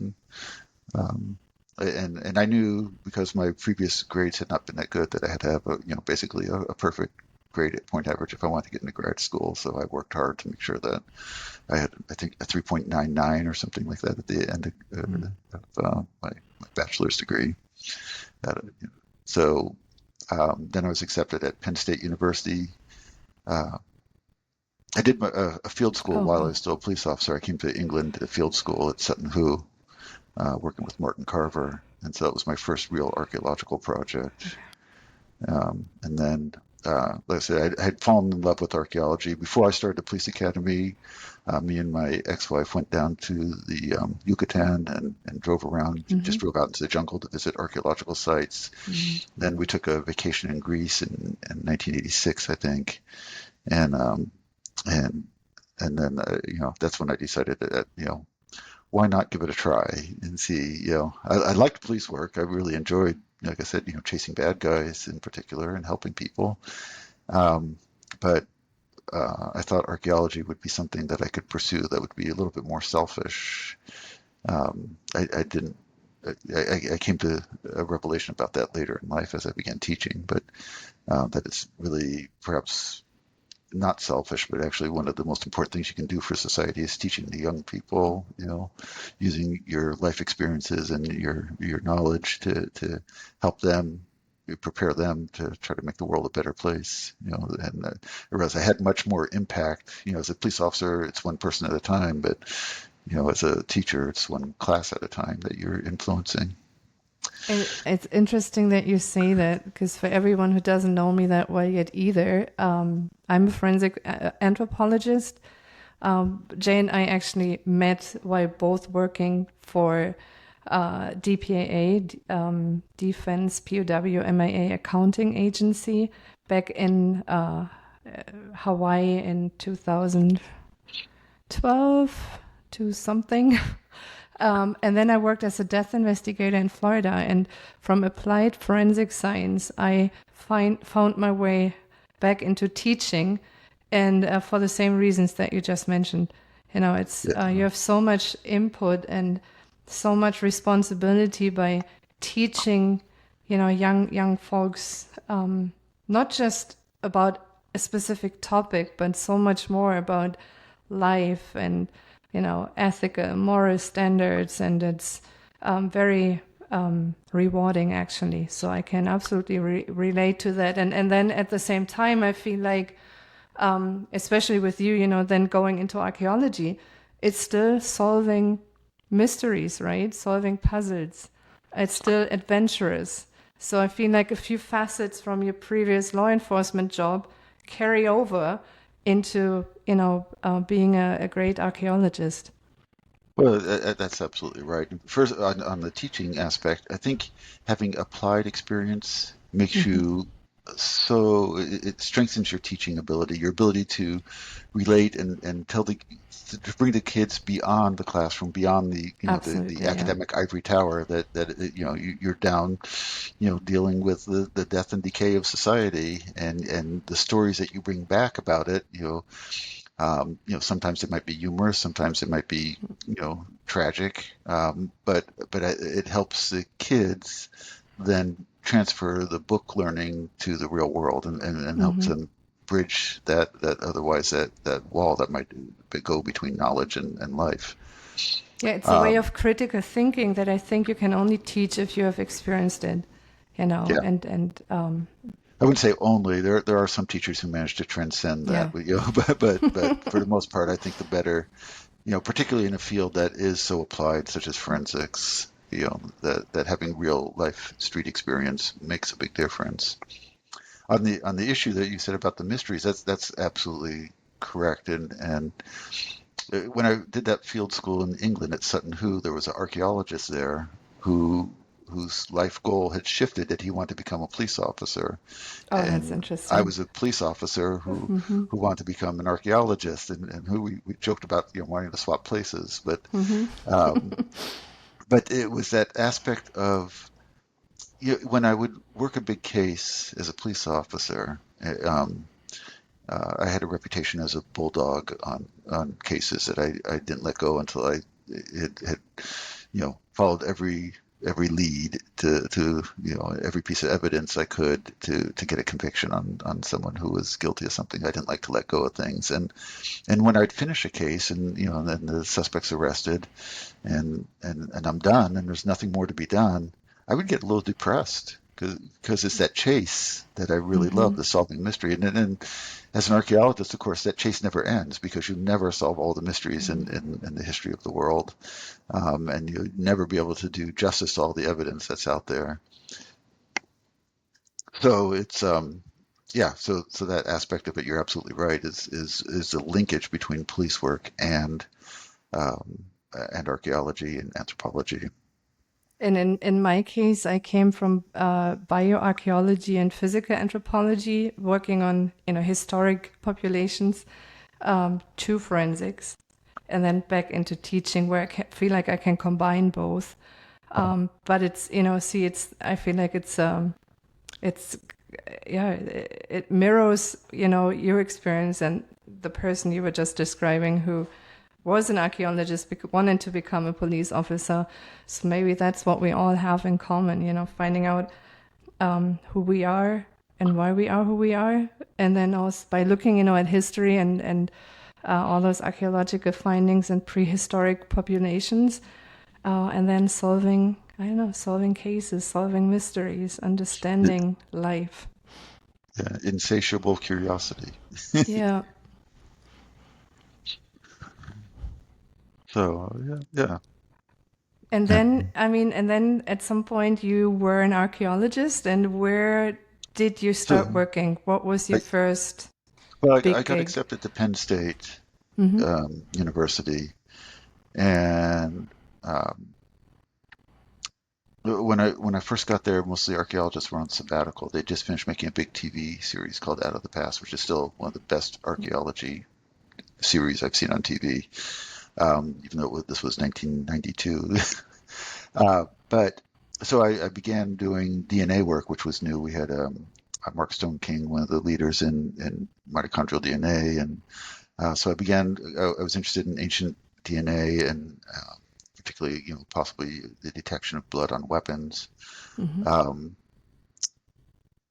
um, and I knew because my previous grades had not been that good that I had to have basically a perfect grade at point average if I wanted to get into grad school. So I worked hard to make sure that I had, I think, a 3.99 or something like that at the end of my bachelor's degree. So then I was accepted at Penn State University. Uh, I did a field school Oh, while I wow. was still a police officer. I came to England, did a field school at Sutton Hoo, working with Martin Carver. And so that was my first real archaeological project. And then, like I said, I had fallen in love with archaeology. Before I started the police academy, me and my ex-wife went down to the Yucatan and drove around, Mm-hmm. just drove out into the jungle to visit archaeological sites. Mm-hmm. Then we took a vacation in Greece in 1986, I think. And, and, and then, that's when I decided that, why not give it a try and see, I liked police work. I really enjoyed, like I said, chasing bad guys in particular and helping people. Um, but I thought archaeology would be something that I could pursue that would be a little bit more selfish. I didn't, I came to a revelation about that later in life as I began teaching, but that it's really perhaps not selfish, but actually one of the most important things you can do for society is teaching the young people, using your life experiences and your knowledge to help them, prepare them to try to make the world a better place. And I realized I had much more impact. As a police officer, it's one person at a time, but as a teacher, it's one class at a time that you're influencing. It's interesting that you say that, because for everyone who doesn't know me that well yet either, I'm a forensic anthropologist. Jay and I actually met while both working for DPAA, Defense POW MIA accounting agency back in Hawaii in 2012 to something. And then I worked as a death investigator in Florida, and from applied forensic science, I found my way back into teaching, and for the same reasons that you just mentioned. It's you have so much input and so much responsibility by teaching, young folks, not just about a specific topic, but so much more about life and ethical, moral standards, and it's very rewarding, actually. So I can absolutely relate to that. And then at the same time, I feel like, especially with you, then going into archaeology, it's still solving mysteries, right? Solving puzzles. It's still adventurous. So I feel like a few facets from your previous law enforcement job carry over into being a great archaeologist. Well, that's absolutely right. First, on the teaching aspect, I think having applied experience makes Mm-hmm. you it strengthens your teaching ability, your ability to relate and to bring the kids beyond the classroom, beyond the Absolutely, yeah. academic ivory tower you're down, dealing with the death and decay of society and the stories that you bring back about it, sometimes it might be humorous, sometimes it might be, tragic, but it helps the kids then transfer the book learning to the real world and help them bridge that wall that might go between knowledge and life. Yeah, it's a way of critical thinking that I think you can only teach if you have experienced it, Yeah. and I wouldn't say only. There are some teachers who manage to transcend that, but for the most part, I think the better, particularly in a field that is so applied, such as forensics, that having real life street experience makes a big difference. On the issue that you said about the mysteries, that's absolutely correct. And when I did that field school in England at Sutton Hoo, there was an archaeologist there whose life goal had shifted, that he wanted to become a police officer. Oh, and that's interesting. I was a police officer who wanted to become an archaeologist, and who we joked about wanting to swap places, but but it was that aspect of when I would work a big case as a police officer. I had a reputation as a bulldog on cases that I didn't let go until I had followed every lead to every piece of evidence I could to get a conviction on someone who was guilty of something. I didn't like to let go of things, and when I'd finish a case and then the suspect's arrested and I'm done and there's nothing more to be done, I would get a little depressed because it's that chase that I really love, the solving mystery. And as an archaeologist, of course, that chase never ends because you never solve all the mysteries in the history of the world. And you'll never be able to do justice to all the evidence that's out there. So it's so that aspect of it, you're absolutely right, is the linkage between police work and archaeology and anthropology. And in my case, I came from bioarchaeology and physical anthropology, working on historic populations, to forensics, and then back into teaching, where I feel like I can combine both. But it's I feel like it mirrors your experience and the person you were just describing who was an archaeologist, wanted to become a police officer. So maybe that's what we all have in common, finding out who we are and why we are who we are. And then also by looking, at history and all those archaeological findings and prehistoric populations, and then solving cases, solving mysteries, understanding life. Yeah, insatiable curiosity. Yeah. So, yeah. And then, at some point you were an archaeologist, and where did you start working? What was your first Well, big I got gig? accepted to Penn State University, and when I first got there, most of the archaeologists were on sabbatical. They just finished making a big TV series called Out of the Past, which is still one of the best archaeology series I've seen on TV. Even though this was 1992. But so I began doing DNA work, which was new. We had Mark Stone King, one of the leaders in mitochondrial DNA. And so I was interested in ancient DNA and particularly, possibly the detection of blood on weapons.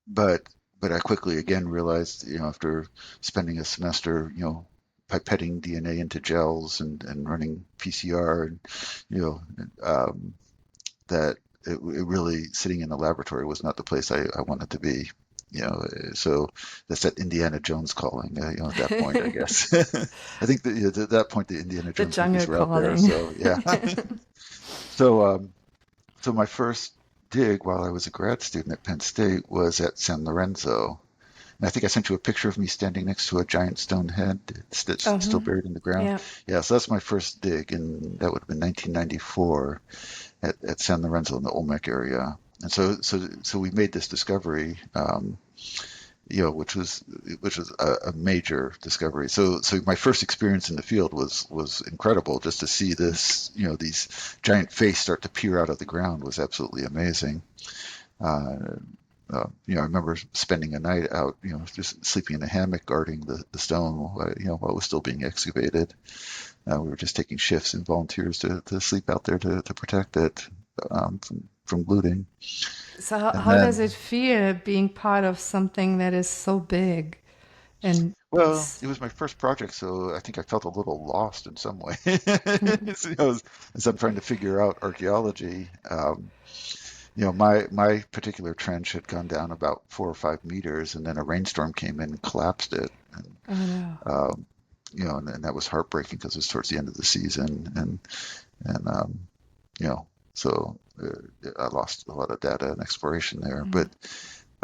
But I quickly again realized, after spending a semester, pipetting DNA into gels and running PCR, and that it really sitting in a laboratory was not the place I wanted to be. So that's that Indiana Jones calling. At that point, I guess. I think that at that point the Indiana Jones movies were out there. So yeah. So my first dig while I was a grad student at Penn State was at San Lorenzo. And I think I sent you a picture of me standing next to a giant stone head that's still buried in the ground. Yeah, so that's my first dig, and that would have been 1994 at San Lorenzo in the Olmec area. And so we made this discovery, which was a major discovery. So my first experience in the field was incredible. Just to see this, these giant face start to peer out of the ground was absolutely amazing. I remember spending a night out, just sleeping in a hammock guarding the stone, while it was still being excavated. We were just taking shifts and volunteers to sleep out there to protect it from looting. So And how does then, it feel being part of something that is so big? And well, it was my first project, so I think I felt a little lost in some way. So, as I'm trying to figure out archaeology, my particular trench had gone down about 4 or 5 meters, and then a rainstorm came in and collapsed it. And, oh no. um, and that was heartbreaking because it was towards the end of the season, and so I lost a lot of data and exploration there. But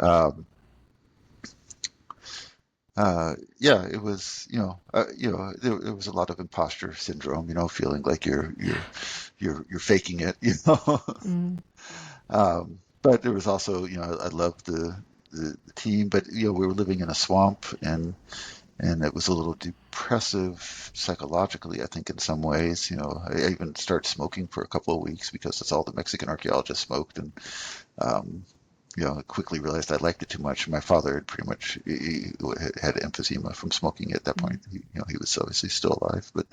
um, yeah, it was, it was a lot of imposter syndrome, feeling like you're faking it, But there was also, I loved the team, but we were living in a swamp, and it was a little depressive psychologically, I think, in some ways. I even started smoking for a couple of weeks because that's all the Mexican archaeologists smoked, and um, I quickly realized I liked it too much. My father had pretty much he had emphysema from smoking at that point. He was obviously still alive, but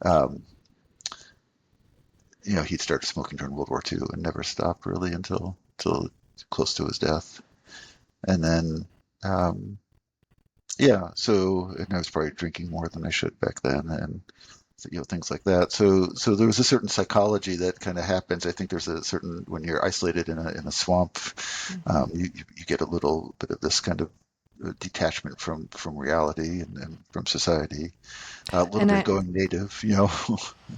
um, he'd started smoking during World War II and never stopped really until close to his death. And then, yeah, and I was probably drinking more than I should back then, and things like that. So there was a certain psychology that kind of happens. I think there's a certain, when you're isolated in a swamp, you get a little bit of this kind of detachment from reality and from society, a little And bit I, going native, and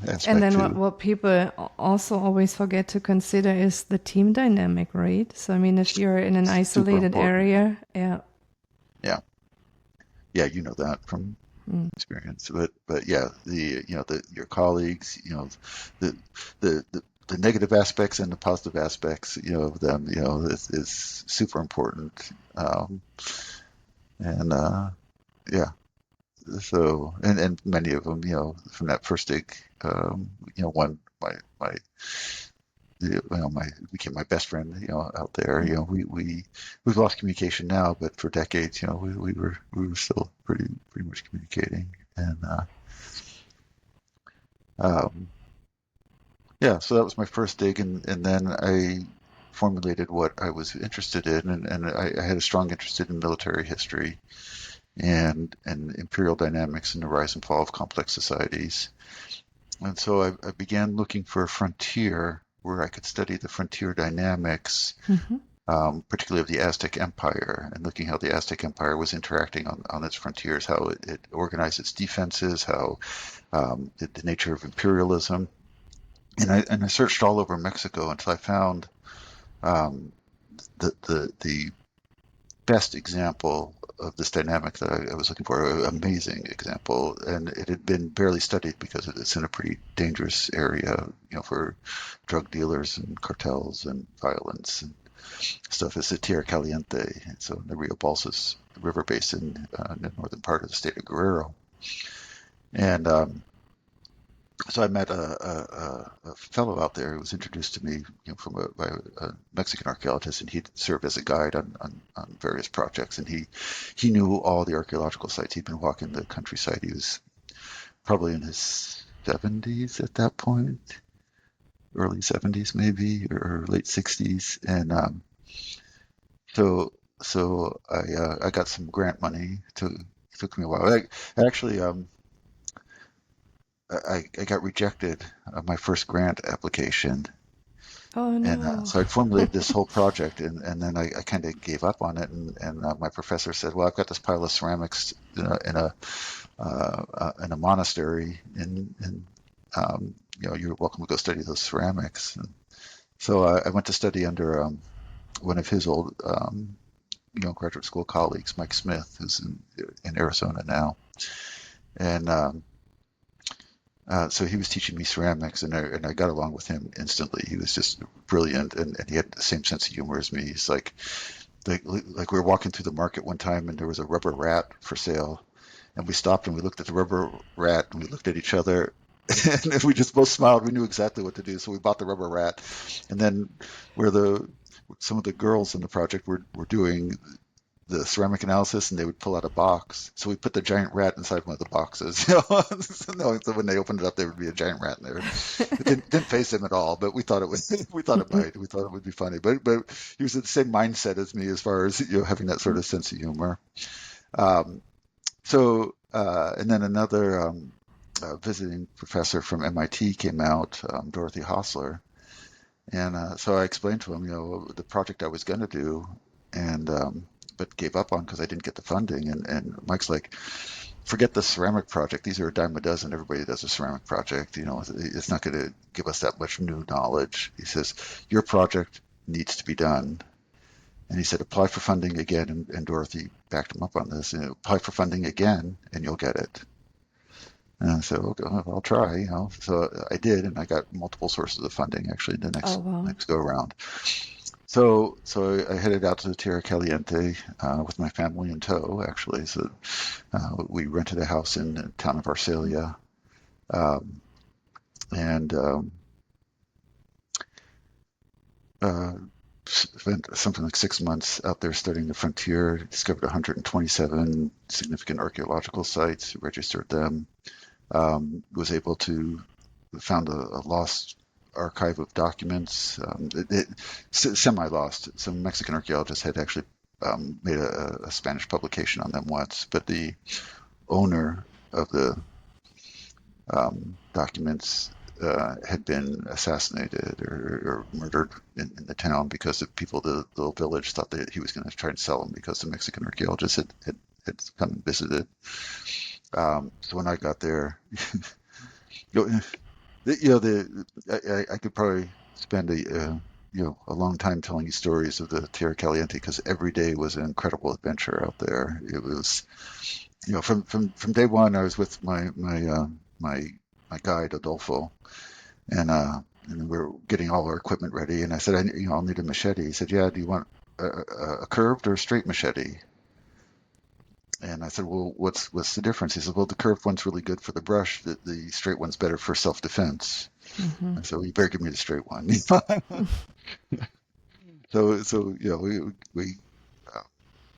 aspect then too. what people also always forget to consider is the team dynamic, right? So I mean, if you're in an Super isolated important. area, yeah. Yeah, you know that from experience. But yeah, your colleagues, the the negative aspects and the positive aspects, of them, is super important. And yeah, so and many of them, from that first dig, one my became my best friend, out there. We've lost communication now, but for decades, we were still pretty much communicating. And um, yeah, so that was my first dig, and then I formulated what I was interested in, and I had a strong interest in military history and imperial dynamics and the rise and fall of complex societies. And so I began looking for a frontier where I could study the frontier dynamics, particularly of the Aztec Empire, and looking how the Aztec Empire was interacting on its frontiers, how it organized its defenses, how the nature of imperialism. And I searched all over Mexico until I found um, the best example of this dynamic that I was looking for, an amazing example, and it had been barely studied because it's in a pretty dangerous area, for drug dealers and cartels and violence and stuff. It's the Tierra Caliente, so in the Rio Balsas River Basin, in the northern part of the state of Guerrero. And so I met a fellow out there who was introduced to me, by a Mexican archaeologist, and he'd served as a guide on various projects, and he knew all the archaeological sites. He'd been walking the countryside. He was probably in his 70s at that point, early 70s maybe, or late 60s, and so I got some grant money. It took me a while. I actually I got rejected on my first grant application, Oh and no. so I formulated this whole project, and then I kind of gave up on it, and my professor said, "Well, I've got this pile of ceramics in a monastery, and you're welcome to go study those ceramics." And so I went to study under one of his old graduate school colleagues, Mike Smith, who's in Arizona now, and so he was teaching me ceramics, and I got along with him instantly. He was just brilliant, and he had the same sense of humor as me. He's like we were walking through the market one time, and there was a rubber rat for sale, and we stopped and we looked at the rubber rat, and we looked at each other, and we just both smiled. We knew exactly what to do, so we bought the rubber rat. And then where some of the girls in the project were doing the ceramic analysis, and they would pull out a box. So we put the giant rat inside one of the boxes, knowing that when they opened it up, there would be a giant rat in there. It didn't face him at all, but we thought it would. We thought it might. We thought it would be funny. But he was in the same mindset as me as far as having that sort of sense of humor. Um, and then another visiting professor from MIT came out, Dorothy Hostler, and so I explained to him, the project I was going to do, and but gave up on because I didn't get the funding. And Mike's like, forget the ceramic project. These are a dime a dozen. Everybody does a ceramic project. It's not going to give us that much new knowledge. He says, your project needs to be done. And he said, apply for funding again. And Dorothy backed him up on this. Apply for funding again, and you'll get it. And I said, okay, I'll try. So I did, and I got multiple sources of funding actually the next go around. So I headed out to the Tierra Caliente with my family in tow, actually. So we rented a house in the town of Arcelia, and spent something like 6 months out there studying the frontier. Discovered 127 significant archaeological sites, registered them. Was able to found a lost archive of documents, semi-lost. Some Mexican archaeologists had actually made a Spanish publication on them once, but the owner of the documents had been assassinated or murdered in the town because the people of the little village thought that he was going to try and sell them because the Mexican archaeologists had come and visited. So when I got there, I could probably spend a long time telling you stories of the Tierra Caliente because every day was an incredible adventure out there. It was, from day one, I was with my guide Adolfo, and we were getting all our equipment ready. And I said, I'll need a machete. He said, yeah, do you want a curved or a straight machete? And I said, well, what's the difference? He said, well, the curved one's really good for the brush. The straight one's better for self-defense. Mm-hmm. I said, well, you better give me the straight one. So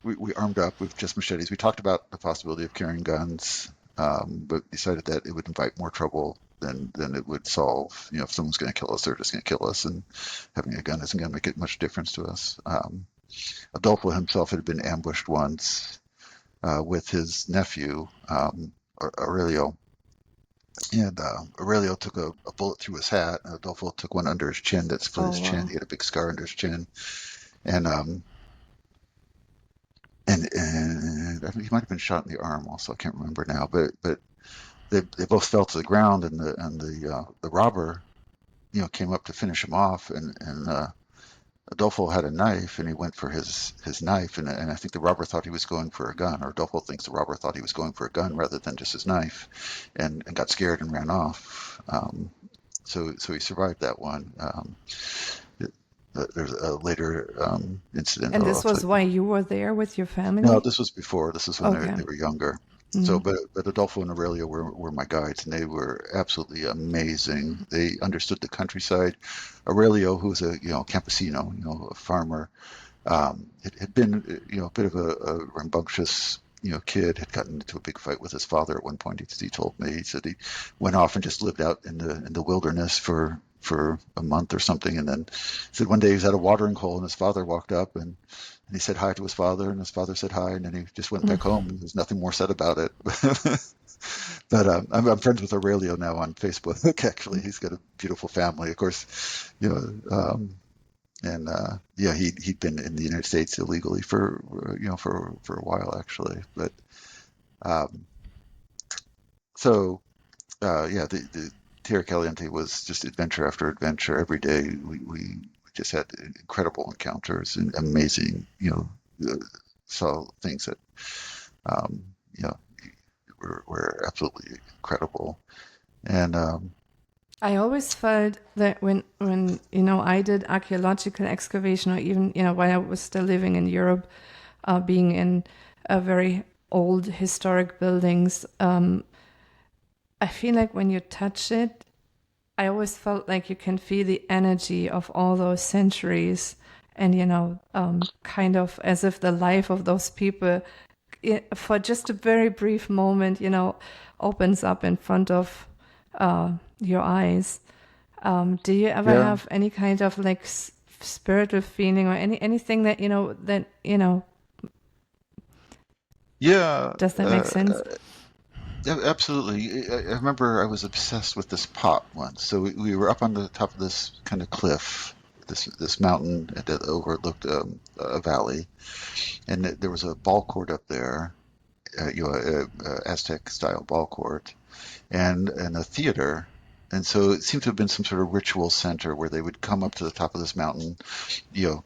we armed up with just machetes. We talked about the possibility of carrying guns, but decided that it would invite more trouble than it would solve. If someone's going to kill us, they're just going to kill us, and having a gun isn't going to make it much difference to us. Adolfo himself had been ambushed once with his nephew, Aurelio. And Aurelio took a bullet through his hat, and Adolfo took one under his chin that split his chin. He had a big scar under his chin. And I think he might have been shot in the arm also. I can't remember now. But they both fell to the ground, and the robber, came up to finish him off, and Adolfo had a knife, and he went for his knife, and I think the robber thought he was going for a gun, or Adolfo thinks the robber thought he was going for a gun rather than just his knife, and got scared and ran off. So he survived that one. There's a later incident. And this was why you were there with your family? No, this was before. This is when they were younger. Mm-hmm. So, but Adolfo and Aurelio were my guides, and they were absolutely amazing. They understood the countryside. Aurelio, who was a campesino, a farmer, had been a bit of a rambunctious kid. Had gotten into a big fight with his father at one point. He told me. He said he went off and just lived out in the wilderness for a month or something, and then said one day he was at a watering hole, and his father walked up and he said hi to his father, and his father said hi, and then he just went back home, and there's nothing more said about it. But I'm friends with Aurelio now on Facebook. Actually, he's got a beautiful family, of course, he'd been in the United States illegally for a while actually, but the Tierra Caliente was just adventure after adventure. Every day we just had incredible encounters and amazing, saw things that, were absolutely incredible. And I always felt that when I did archaeological excavation, or even while I was still living in Europe, being in very old historic buildings, I feel like when you touch it, I always felt like you can feel the energy of all those centuries, and kind of as if the life of those people, for just a very brief moment, opens up in front of your eyes. Do you ever have any kind of like spiritual feeling or anything that Yeah. Does that make sense? Absolutely. I remember I was obsessed with this pot once. So we were up on the top of this kind of cliff, this mountain that overlooked a valley, and there was a ball court up there, Aztec style ball court, and a theater. And so it seemed to have been some sort of ritual center where they would come up to the top of this mountain,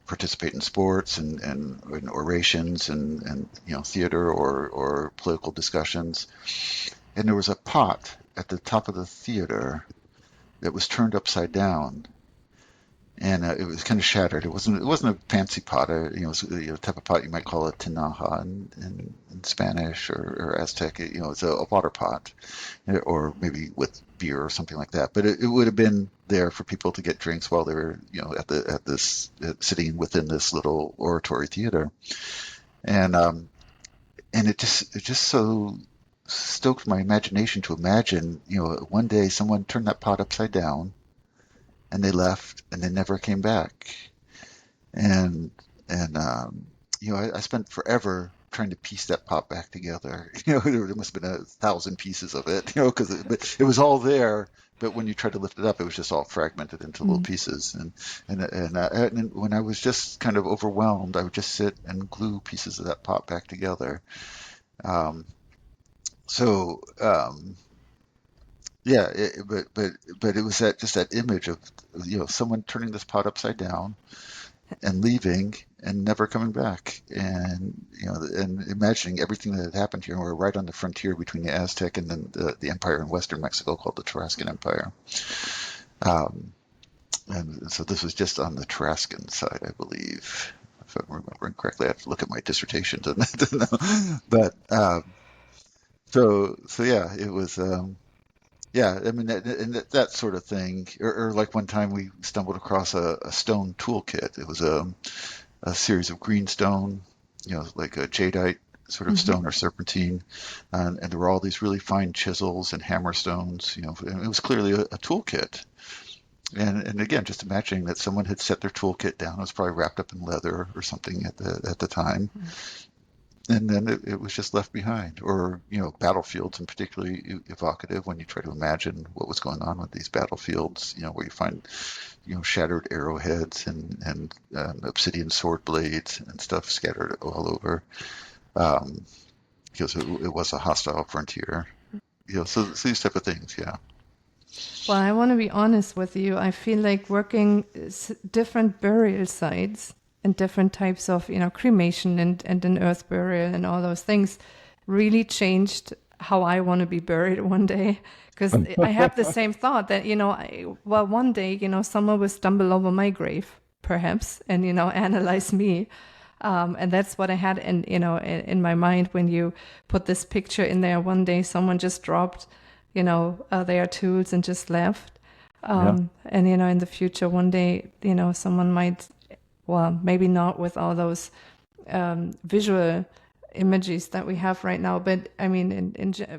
participate in sports and orations and theater or political discussions. And there was a pot at the top of the theater that was turned upside down, and it was kind of shattered. It wasn't a fancy pot. It was a type of pot you might call a tinaja in Spanish or Aztec. It's a water pot, or maybe with beer or something like that. But it would have been there for people to get drinks while they were sitting within this little oratory theater, and it just so stoked my imagination to imagine one day someone turned that pot upside down and they left and they never came back. And I spent forever trying to piece that pot back together. There must have been 1,000 pieces of it, because it was all there. But when you tried to lift it up, it was just all fragmented into little pieces. And when I was just kind of overwhelmed, I would just sit and glue pieces of that pot back together. But it was that image of someone turning this pot upside down and leaving and never coming back, and and imagining everything that had happened here. We're right on the frontier between the Aztec and then the empire in western Mexico called the Tarascan Empire. And so this was just on the Tarascan side, I believe, if I'm remembering correctly. I have to look at my dissertation to know. But it was. I mean, that sort of thing. Or like one time we stumbled across a stone toolkit. It was a series of green stone, like a jadeite sort of stone or serpentine, and there were all these really fine chisels and hammer stones. And it was clearly a toolkit. And again, just imagining that someone had set their toolkit down. It was probably wrapped up in leather or something at the time. And then it was just left behind. Or, battlefields in particularly evocative when you try to imagine what was going on with these battlefields, where you find, shattered arrowheads and obsidian sword blades and stuff scattered all over, because it was a hostile frontier. So these type of things, yeah. Well, I want to be honest with you. I feel like working different burial sites and different types of, cremation and an earth burial and all those things really changed how I want to be buried one day. Because I have the same thought that, one day, someone will stumble over my grave, perhaps, and, analyze me. And that's what I had in my mind when you put this picture in there. One day someone just dropped, their tools and just left. And, in the future, one day, someone might, well, maybe not with all those visual images that we have right now. But I mean,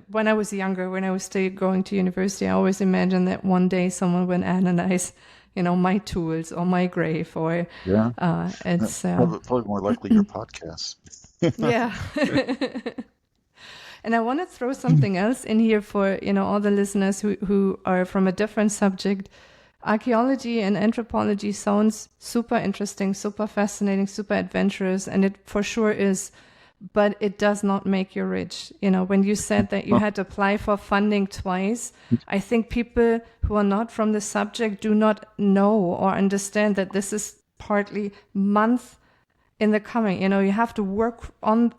when I was younger, when I was still going to university, I always imagined that one day someone would analyze, my tools or my grave, or it's probably more likely your podcast. Yeah. And I want to throw something else in here for, all the listeners who are from a different subject. Archaeology and anthropology sounds super interesting, super fascinating, super adventurous, and it for sure is, but it does not make you rich. When you said that you had to apply for funding twice, I think people who are not from the subject do not know or understand that this is partly months in the coming. You have to work on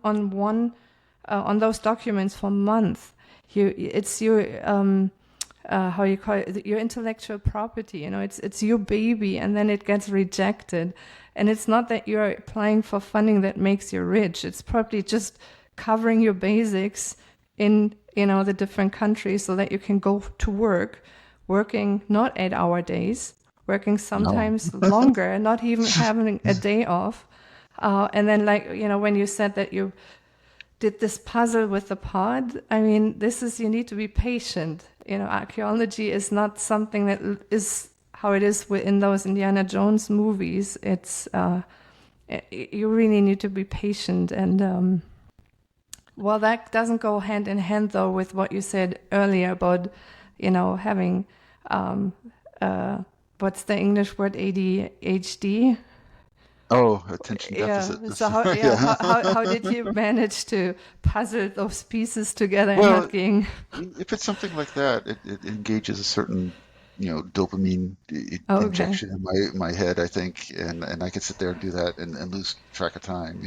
those documents for months. It's your how you call it, your intellectual property. It's your baby, and then it gets rejected. And it's not that you're applying for funding that makes you rich. It's probably just covering your basics in the different countries so that you can go to working not 8-hour days working No. sometimes longer, not even having a day off. And then, like, when you said that you did this puzzle with the pod, I mean, you need to be patient. Archaeology is not something that is how it is in those Indiana Jones movies. You really need to be patient. And well, that doesn't go hand in hand, though, with what you said earlier about, having, what's the English word, ADHD? Oh, attention Yeah. deficit. So Yeah. how did you manage to puzzle those pieces together and Well, not getting? if it's something like that, it engages a certain, dopamine Okay. injection in my head, I think, and I could sit there and do that and lose track of time.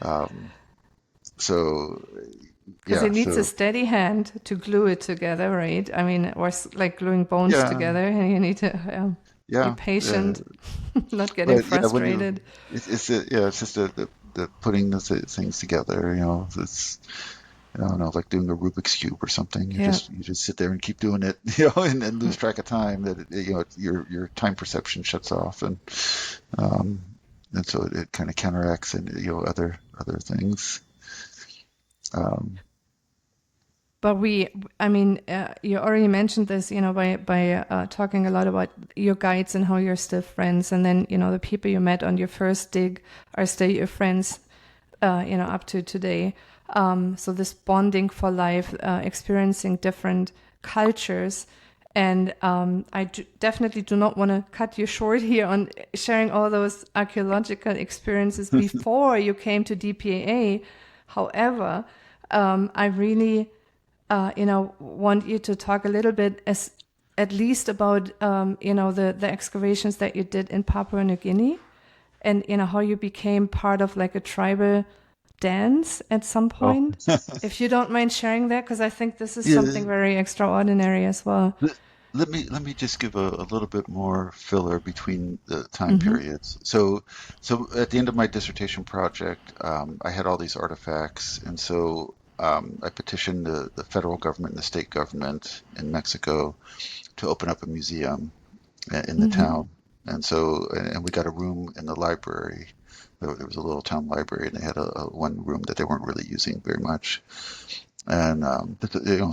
Um, so Because yeah, it needs a so steady hand to glue it together, right? I mean, or like gluing bones yeah, together, and you need to be yeah. patient, not getting But yeah, when you, frustrated. it's just the putting the things together. It's I don't know, like doing a Rubik's cube or something. Yeah. You just sit there and keep doing it, and lose track of time. That your time perception shuts off, um, and so it kind of counteracts and other things. Um, But I mean, you already mentioned this, by talking a lot about your guides and how you're still friends, and then the people you met on your first dig are still your friends, up to today. So this bonding for life, experiencing different cultures, and I definitely do not want to cut you short here on sharing all those archaeological experiences before you came to DPAA. However, I really want you to talk a little bit at least about, the excavations that you did in Papua New Guinea, and, how you became part of like a tribal dance at some oh, point. If you don't mind sharing that, because I think this is something yeah. very extraordinary as well. Let me just give a little bit more filler between the time Mm-hmm. periods. So at the end of my dissertation project, I had all these artifacts, and so I petitioned the federal government and the state government in Mexico to open up a museum in the Mm-hmm. town. And we got a room in the library. There was a little town library, and they had a one room that they weren't really using very much, and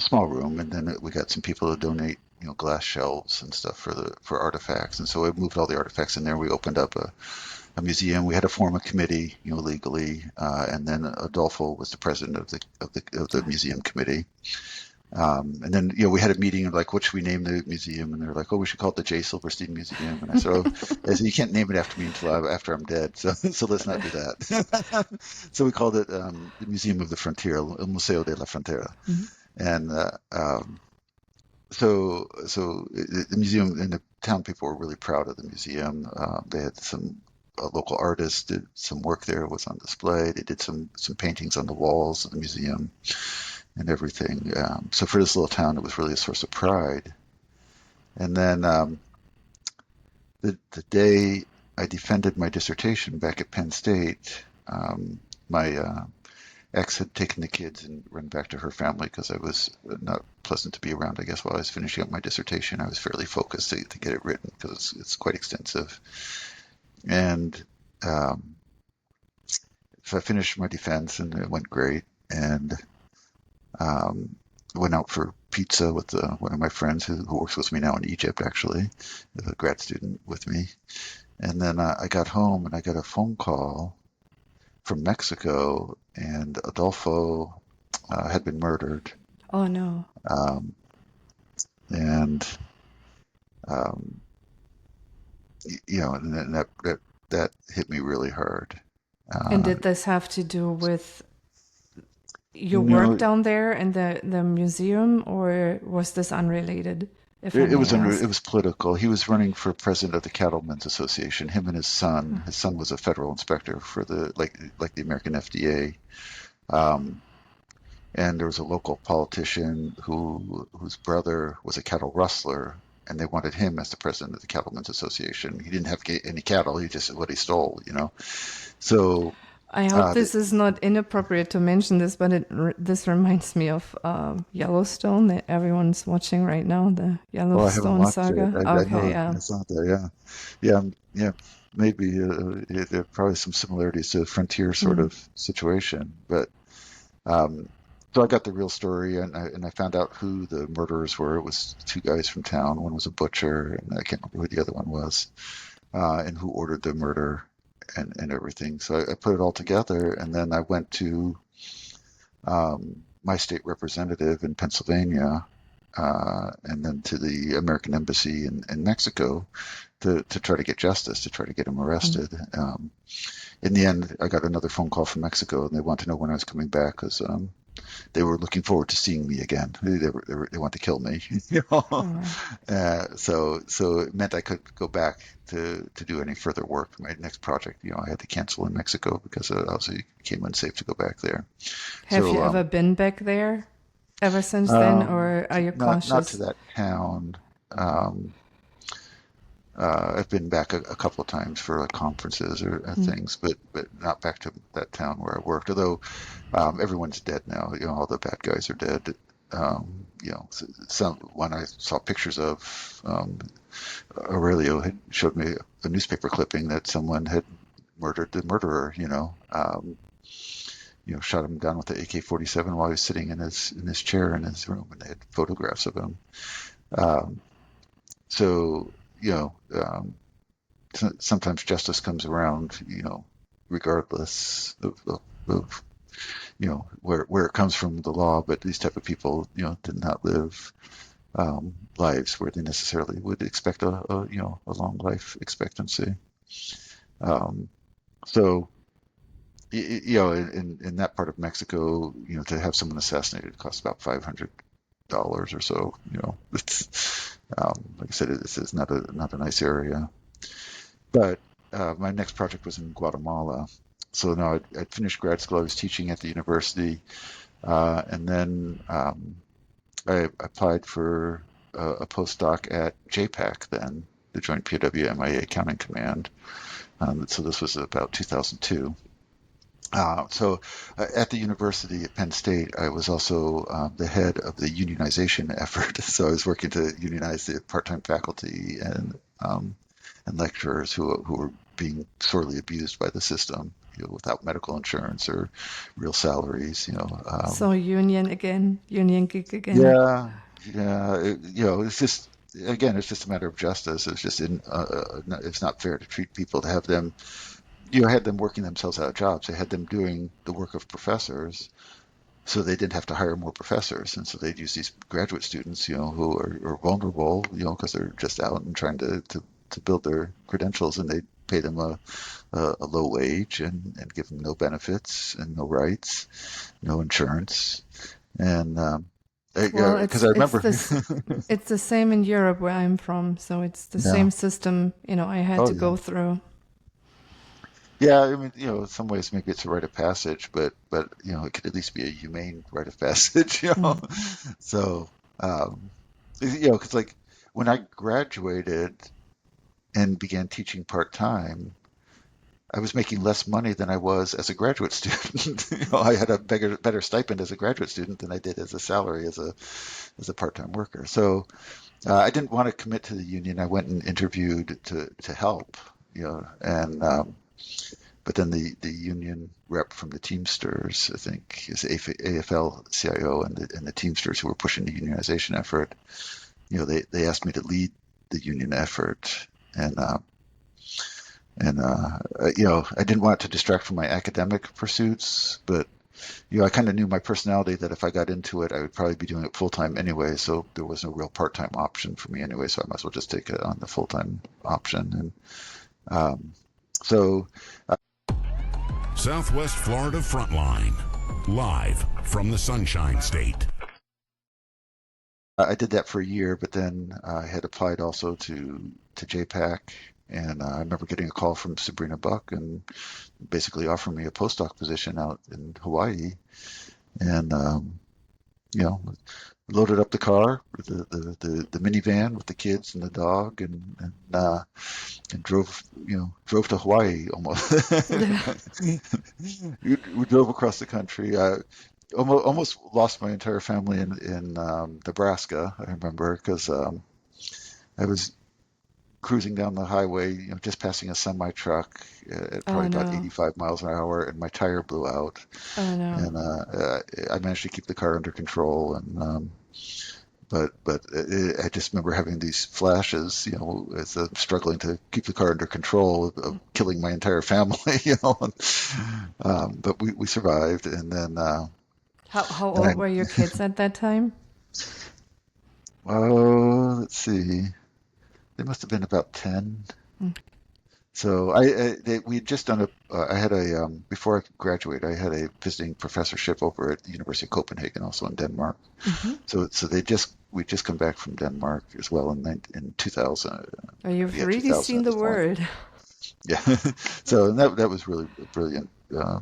small room. And then we got some people to donate, glass shelves and stuff for artifacts. And so I moved all the artifacts in there. We opened up a museum. We had to form a committee, legally, and then Adolfo was the president of the museum committee. And then, we had a meeting of like, what should we name the museum? And they're like, oh, we should call it the J. Silverstein Museum. And I said, you can't name it after me until after I'm dead. So let's not do that. So we called it the Museum of the Frontier, El Museo de la Frontera. Mm-hmm. And so the museum and the town people were really proud of the museum. They had some local artists did some work there, was on display. They did some paintings on the walls of the museum and everything. So for this little town, it was really a source of pride. And then the day I defended my dissertation back at Penn State, my ex had taken the kids and run back to her family because I was not pleasant to be around, I guess, while I was finishing up my dissertation. I was fairly focused to get it written because it's quite extensive. And so I finished my defense, and it went great. And went out for pizza with one of my friends who works with me now in Egypt, actually, a grad student with me. And then I got home and I got a phone call from Mexico, and Adolfo had been murdered. Oh no. Um, and and that hit me really hard. And Uh, did this have to do with your work no, down there in the museum, or was this unrelated, if I it may was it ask? was political. He was running for president of the Cattlemen's Association. Him and his son. His son was a federal inspector for like the American FDA. Um, and there was a local politician whose brother was a cattle rustler, and they wanted him as the president of the Cattlemen's Association. He didn't have any cattle. He just what he stole. So I hope this is not inappropriate to mention this, but this reminds me of Yellowstone that everyone's watching right now, the Oh, I haven't Yellowstone watched it. saga. I know Okay, yeah. it's not there. Yeah, yeah. Maybe there are probably some similarities to a frontier sort of situation, but so I got the real story, and I found out who the murderers were. It was two guys from town. One was a butcher, and I can't remember who the other one was, and who ordered the murder and everything. So I put it all together, and then I went to my state representative in Pennsylvania, and then to the American Embassy in Mexico to try to get justice, to try to get him arrested. In the end, I got another phone call from Mexico, and they wanted to know when I was coming back because they were looking forward to seeing me again. They want to kill me, you know. So it meant I could go back to do any further work. My next project, you know, I had to cancel in Mexico because obviously it became unsafe to go back there. Have you ever been back there ever since then, or are you cautious? Not to that town. I've been back a couple of times for like conferences or things, but not back to that town where I worked. Although everyone's dead now, you know, all the bad guys are dead. You know, when I saw pictures of Aurelio had showed me a newspaper clipping that someone had murdered the murderer. You know, shot him down with the AK-47 while he was sitting in his chair in his room, and they had photographs of him. So. You know, sometimes justice comes around, you know, regardless of you know, where it comes from the law. But these type of people, you know, did not live lives where they necessarily would expect a long life expectancy. So, you know, in that part of Mexico, you know, to have someone assassinated costs about $500 or so. You know, it's like I said, this is not a nice area. But my next project was in Guatemala. So now I'd finished grad school. I was teaching at the university, and then I applied for a postdoc at JPAC, then the Joint POW-MIA Accounting Command. So this was about 2002. So at the university at Penn State, I was also the head of the unionization effort. So I was working to unionize the part-time faculty and lecturers who were being sorely abused by the system, you know, without medical insurance or real salaries. You know. So union gig again. Yeah. You know, it's just a matter of justice. It's just it's not fair to treat people, to have them. You had them working themselves out of jobs. They had them doing the work of professors, so they didn't have to hire more professors. And so they'd use these graduate students, you know, who are vulnerable, you know, because they're just out and trying to build their credentials, and they'd pay them a low wage and give them no benefits and no rights, no insurance. And because I remember it's the same in Europe where I'm from, so it's the same system, you know, I had to go through. Yeah, I mean, you know, in some ways maybe it's a rite of passage, but you know, it could at least be a humane rite of passage, you know. So, you know, because like when I graduated and began teaching part-time, I was making less money than I was as a graduate student. You know, I had a better stipend as a graduate student than I did as a salary as a part-time worker. So I didn't want to commit to the union. I went and interviewed to help, you know, and but then the union rep from the Teamsters, I think, is AFL-CIO, and the Teamsters who were pushing the unionization effort. You know, they asked me to lead the union effort, and you know, I didn't want it to distract from my academic pursuits, but you know, I kind of knew my personality that if I got into it, I would probably be doing it full time anyway. So there was no real part time option for me anyway. So I might as well just take it on the full time option. And so. Southwest Florida Frontline, live from the Sunshine State. I did that for a year, but then I had applied also to JPAC, and I remember getting a call from Sabrina Buck and basically offering me a postdoc position out in Hawaii. And, you know, loaded up the car, the minivan with the kids and the dog, and drove to Hawaii almost. We drove across the country. Almost lost my entire family in Nebraska. I remember because I was cruising down the highway, just passing a semi truck at Oh probably about no. 85 miles an hour, and my tire blew out. Oh no. And I managed to keep the car under control, but I just remember having these flashes, as I'm struggling to keep the car under control of killing my entire family, but we survived, and How then old were your kids at that time? let's see, they must have been about 10. Mm. So we had just done I had before I could graduate, I had a visiting professorship over at the University of Copenhagen, also in Denmark. Mm-hmm. So we'd just come back from Denmark as well in 2000. Oh, you've Yeah, really 2000 seen at the this point. world. Yeah. So that was really brilliant. I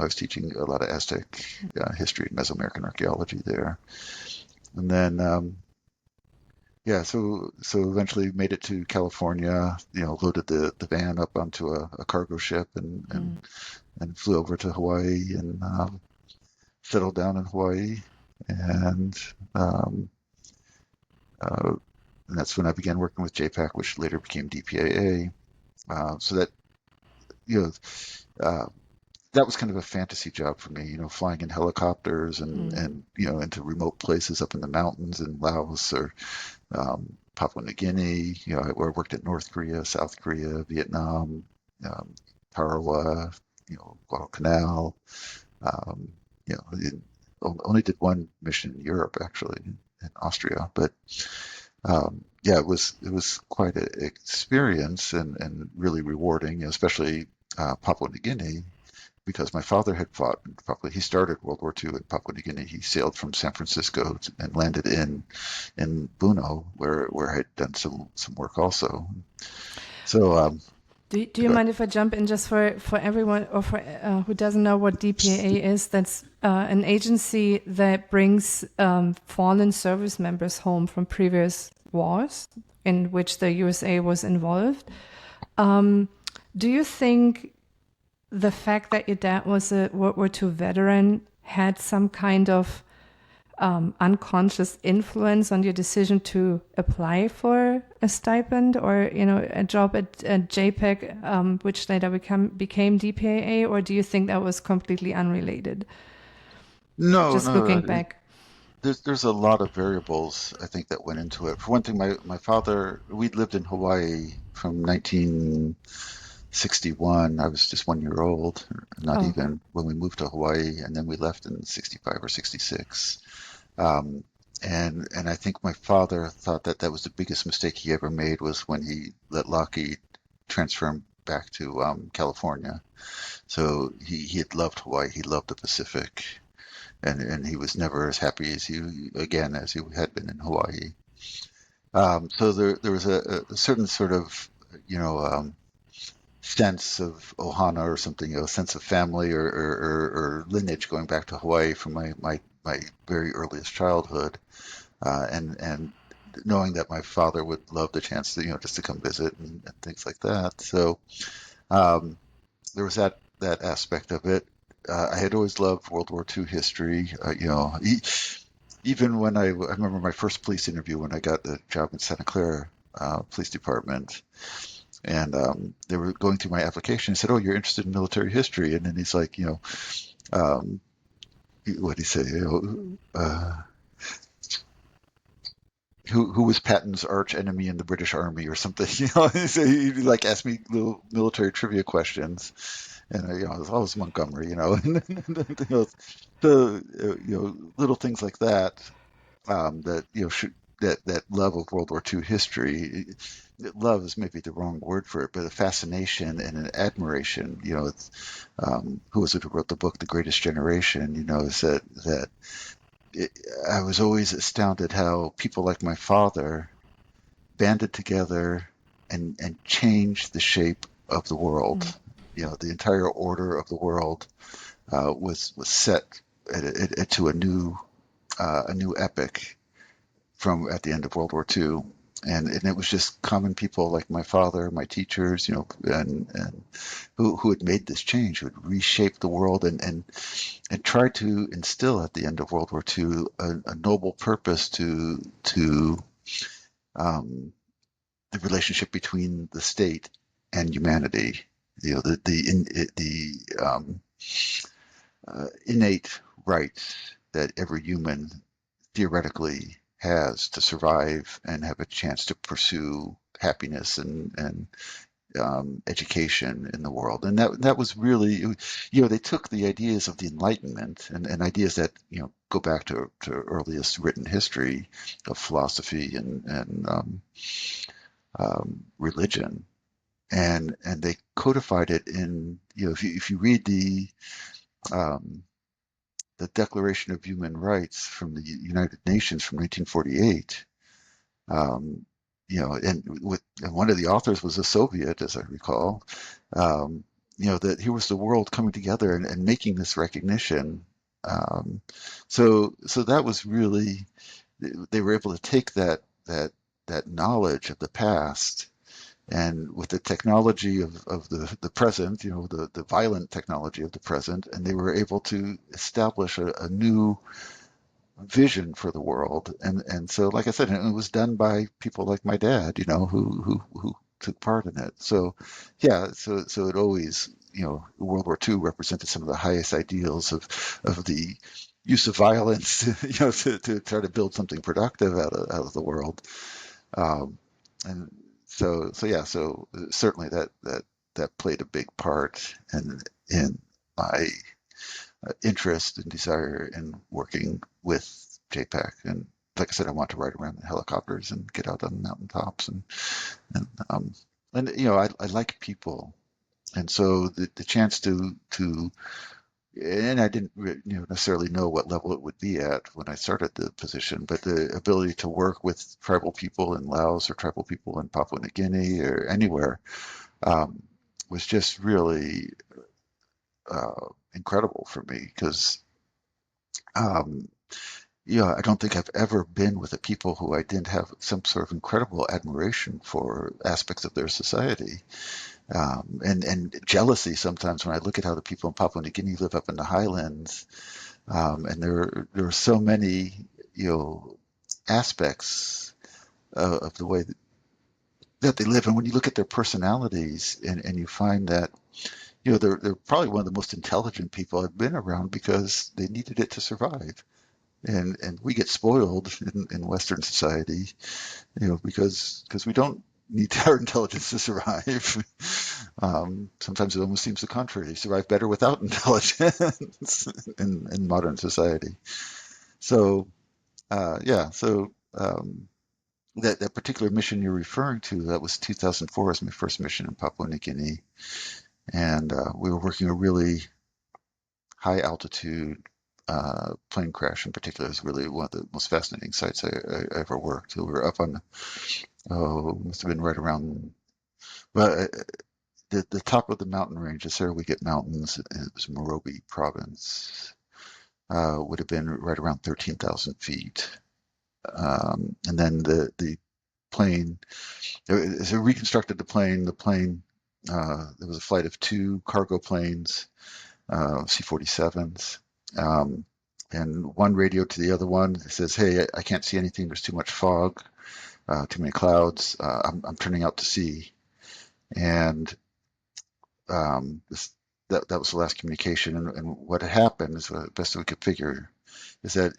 was teaching a lot of Aztec history and Mesoamerican archaeology there. And then, yeah, so eventually made it to California, loaded the van up onto a cargo ship Mm. and flew over to Hawaii and settled down in Hawaii. And, um, uh, and that's when I began working with JPAC, which later became DPAA. So that, you know, uh, that was kind of a fantasy job for me, flying in helicopters Mm. and into remote places up in the mountains in Laos or Papua New Guinea. I worked at North Korea, South Korea, Vietnam, um, Tarawa, Guadalcanal. Um, only did one mission in Europe actually, in Austria, but yeah, it was quite an experience and really rewarding, especially Papua New Guinea, because my father had fought in Papua. He started World War II in Papua New Guinea. He sailed from San Francisco and landed in Puno, where I had done some work also. So Do you mind if I jump in just for everyone or for who doesn't know what DPAA is? That's an agency that brings fallen service members home from previous wars in which the USA was involved. Do you think the fact that your dad was a World War II veteran had some kind of unconscious influence on your decision to apply for a stipend or a job at JPEG, which later became DPAA, or do you think that was completely unrelated? no, Just no, looking back. there's a lot of variables I think that went into it. For one thing, my father, we'd lived in Hawaii from 1961. I was just 1 year old, not Oh, even, when we moved to Hawaii, and then we left in 65 or 66. Um, and I think my father thought that was the biggest mistake he ever made, was when he let Lockheed transfer him back to California. So he had loved Hawaii, he loved the Pacific, and he was never as happy as he had been in Hawaii. So there was a certain sort of sense of ohana or something, a sense of family or lineage going back to Hawaii from my very earliest childhood, and knowing that my father would love the chance to just to come visit and things like that. So there was that aspect of it. I had always loved World War II history. Even when I remember my first police interview when I got the job in Santa Clara Police Department, and they were going through my application and said, "Oh, you're interested in military history?" And then he's like, um, what did he say? Who was Patton's arch enemy in the British Army or something? So he like asked me little military trivia questions, and it was always Montgomery, and so little things like that, that that love of World War II history. Love is maybe the wrong word for it, but a fascination and an admiration. Who was it who wrote the book The Greatest Generation? Is that I was always astounded how people like my father banded together and changed the shape of the world. mm, The entire order of the world was set to a new a new epic from at the end of World War II. And it was just common people like my father, my teachers, and who had made this change, who had reshaped the world and tried to instill at the end of World War II a noble purpose to the relationship between the state and humanity. Innate rights that every human theoretically has to survive and have a chance to pursue happiness and education in the world. And that was really, they took the ideas of the Enlightenment and ideas that, go back to earliest written history of philosophy and religion. And they codified it in, if you read the Declaration of Human Rights from the United Nations from 1948, and one of the authors was a Soviet, as I recall, that here was the world coming together and making this recognition. So that was really, they were able to take that knowledge of the past, and with the technology of the present, the violent technology of the present, and they were able to establish a new vision for the world. And so, like I said, it was done by people like my dad, who took part in it. So yeah, so it always, World War II represented some of the highest ideals of the use of violence, to try to build something productive out of the world. And so certainly that played a big part in my interest and desire in working with JPAC. And like I said, I want to ride around in helicopters and get out on the mountaintops and I like people, and so the chance to and I didn't necessarily know what level it would be at when I started the position, but the ability to work with tribal people in Laos or tribal people in Papua New Guinea or anywhere was just really incredible for me, because I don't think I've ever been with a people who I didn't have some sort of incredible admiration for aspects of their society. And jealousy sometimes when I look at how the people in Papua New Guinea live up in the highlands, and there are so many aspects of the way that they live, and when you look at their personalities and you find that they're probably one of the most intelligent people I've been around because they needed it to survive, and we get spoiled in Western society, because we don't need our intelligence to survive. Sometimes it almost seems the contrary. You survive better without intelligence in modern society. So, that particular mission you're referring to, that was 2004 was my first mission in Papua New Guinea. And we were working a really high altitude plane crash in particular. Is really one of the most fascinating sites I ever worked. So we were up on, must have been right around, well, the top of the mountain range, the Sarawak Mountains, it was Morobe province, would have been right around 13,000 feet. And then the plane, as I reconstructed the plane, there was a flight of two cargo planes, C-47s, and one radioed to the other one. It says, "Hey, I can't see anything. There's too much fog, too many clouds. I'm turning out to sea." And that was the last communication. And what had happened is, the best we could figure, is that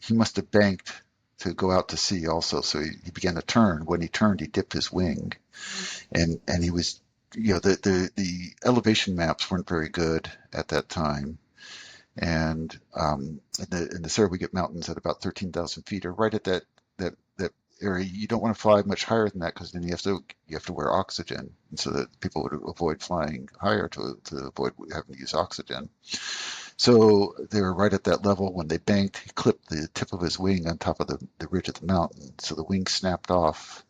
he must have banked to go out to sea also. So he began to turn. When he turned, he dipped his wing, and he was, the elevation maps weren't very good at that time. And in the Sarawak Mountains at about 13,000 feet, or right at that area, you don't want to fly much higher than that, because then you have to wear oxygen, and so that people would avoid flying higher to avoid having to use oxygen. So they were right at that level. When they banked, he clipped the tip of his wing on top of the ridge of the mountain, so the wing snapped off,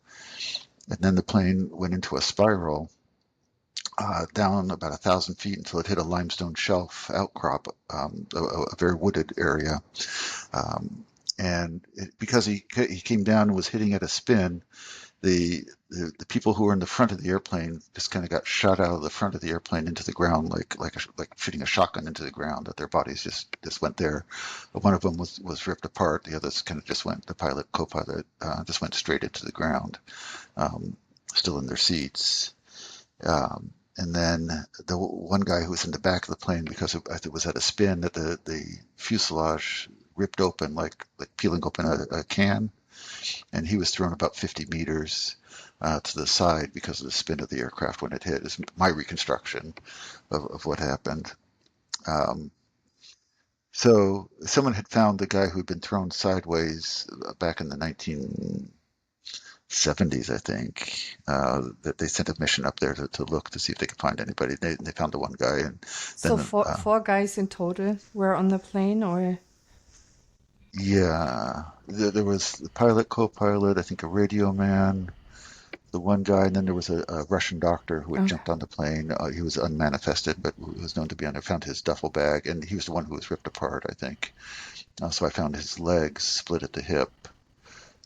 and then the plane went into a spiral down about 1,000 feet until it hit a limestone shelf outcrop, a very wooded area. because he came down and was hitting at a spin, the people who were in the front of the airplane just kind of got shot out of the front of the airplane into the ground, like shooting a shotgun into the ground. That their bodies just went there. One of them was ripped apart. The others kind of just went. The pilot, co-pilot, just went straight into the ground, still in their seats. And then the one guy who was in the back of the plane, because it was at a spin, that the fuselage ripped open like peeling open a can, and he was thrown about 50 meters to the side because of the spin of the aircraft when it hit. Is my reconstruction of what happened. So someone had found the guy who'd been thrown sideways back in the 1970s, I think, that they sent a mission up there to look to see if they could find anybody. They found the one guy, and So then four guys in total were on the plane, or yeah, there was the pilot, co-pilot, I think a radio man, the one guy, and then there was a Russian doctor who had okay. jumped on the plane. He was unmanifested, but was known to be on there. Found his duffel bag, and he was the one who was ripped apart, I think. So I found his legs split at the hip,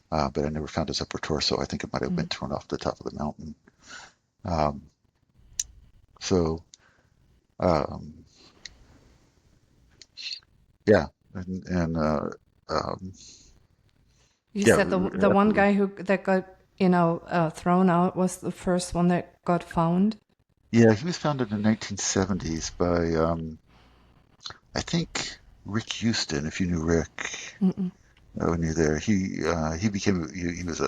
but I never found his upper torso. I think it might have been thrown off the top of the mountain. Um, so, yeah, and You yeah, said the one guy that got thrown out was the first one that got found. Yeah, he was founded in the 1970s by I think Rick Houston. If you knew Rick, when you're there, he became he was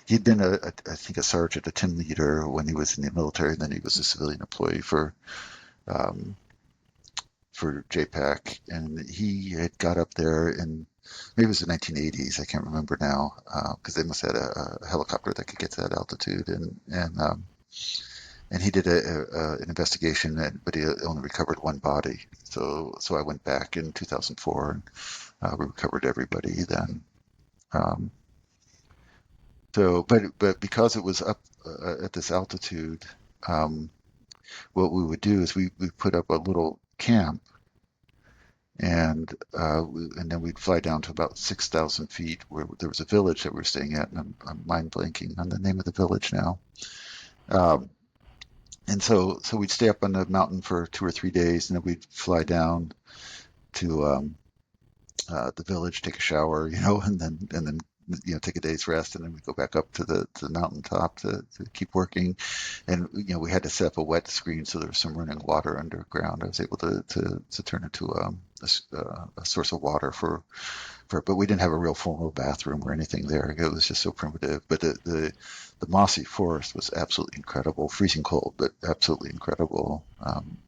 he'd been I think a sergeant, a team leader when he was in the military, and then he was a civilian employee for JPAC, and he had got up there in maybe it was the 1980s. I can't remember now because they must have had a helicopter that could get to that altitude, and he did an investigation, but he only recovered one body. So I went back in 2004 and we recovered everybody then. But because it was up at this altitude, what we would do is we put up a little camp, and then we'd fly down to about 6,000 feet where there was a village that we were staying at, and I'm mind blanking on the name of the village now. And so we'd stay up on the mountain for 2 or 3 days, and then we'd fly down to the village, take a shower, and then take a day's rest, and then we go back up to the mountaintop to keep working. And we had to set up a wet screen so there was some running water underground. I was able to turn into a source of water but we didn't have a real formal bathroom or anything there. It was just so primitive. But the mossy forest was absolutely incredible, freezing cold, but absolutely incredible.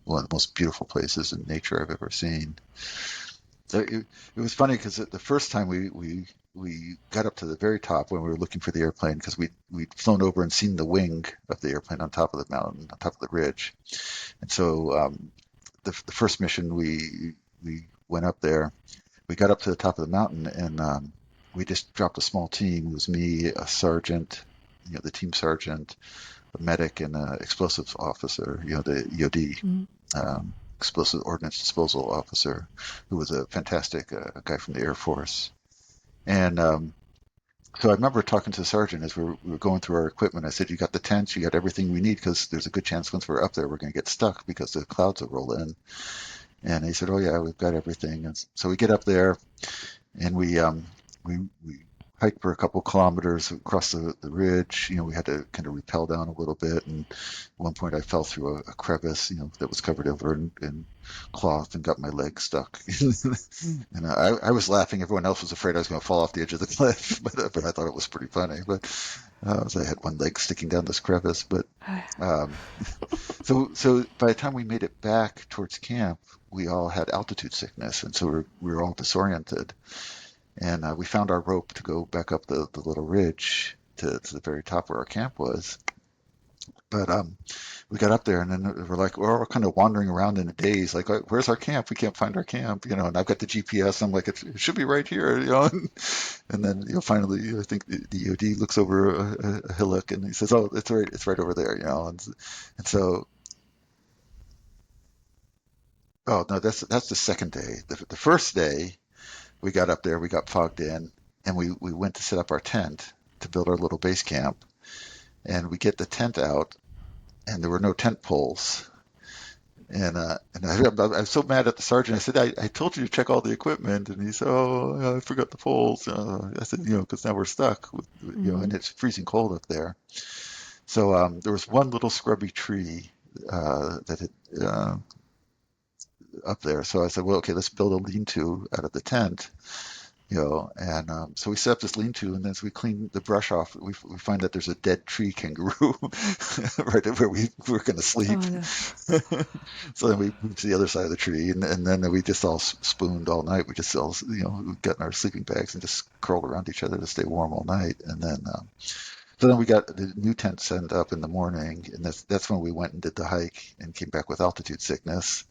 One of the most beautiful places in nature I've ever seen. So it was funny because the first time we got up to the very top when we were looking for the airplane, because we'd flown over and seen the wing of the airplane on top of the mountain, on top of the ridge. And so the first mission we went up there, we got up to the top of the mountain, and we just dropped a small team. It was me, a sergeant, the team sergeant, a medic, and an explosives officer, the EOD, explosive ordnance disposal officer, who was a fantastic guy from the Air Force. And so I remember talking to the sergeant as we were going through our equipment. I said, "You got the tents, you got everything we need, because there's a good chance once we're up there, we're going to get stuck because the clouds will roll in." And he said, "Oh yeah, we've got everything." And so we get up there, and we hiked for a couple kilometers across the ridge. We had to kind of rappel down a little bit. And at one point I fell through a crevice, that was covered over in cloth, and got my leg stuck. And I was laughing. Everyone else was afraid I was going to fall off the edge of the cliff, but I thought it was pretty funny. But so I had one leg sticking down this crevice. But so by the time we made it back towards camp, we all had altitude sickness, and so we were all disoriented. And we found our rope to go back up the little ridge to the very top where our camp was. But we got up there, and then we're like, we're kind of wandering around in a daze, like, where's our camp? We can't find our camp, and I've got the GPS. I'm like, it should be right here, And then finally, I think the EOD looks over a hillock, and he says, "Oh, it's right over there," And so, oh no, that's the second day. The first day, we got up there, we got fogged in, and we went to set up our tent to build our little base camp. And we get the tent out, and there were no tent poles. And I was so mad at the sergeant. I said, I told you to check all the equipment, and he said, oh, I forgot the poles. I said, because now we're stuck, and it's freezing cold up there. So there was one little scrubby tree that had up there. So I said, well, okay, let's build a lean-to out of the tent. And so we set up this lean-to, and then as we clean the brush off, we find that there's a dead tree kangaroo right where we were going to sleep. Oh, no. So then we moved to the other side of the tree, and then we just all spooned all night. We just all, got in our sleeping bags and just curled around each other to stay warm all night. And then, so then we got the new tent set up in the morning, and that's when we went and did the hike and came back with altitude sickness.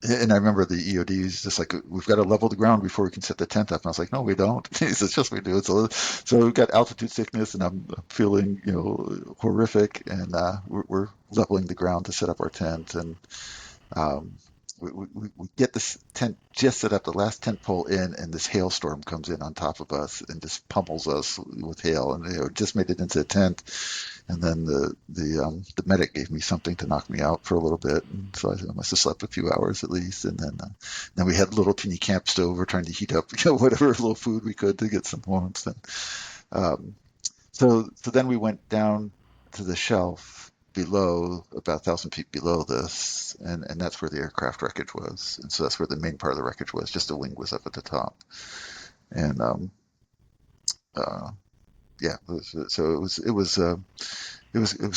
And I remember the EOD was just like, we've got to level the ground before we can set the tent up. And I was like, no, we don't. He says, yes, we do. So we've got altitude sickness, and I'm feeling, horrific. And we're leveling the ground to set up our tent. And we get this tent just set up, the last tent pole in, and this hailstorm comes in on top of us and just pummels us with hail. And just made it into a tent. And then the medic gave me something to knock me out for a little bit, and so I must have slept a few hours at least. And then we had a little teeny camp stove. We're trying to heat up whatever little food we could to get some warmth. And so then we went down to the shelf below, about 1,000 feet below this, and that's where the aircraft wreckage was. And so that's where the main part of the wreckage was. Just the wing was up at the top, and yeah, so it was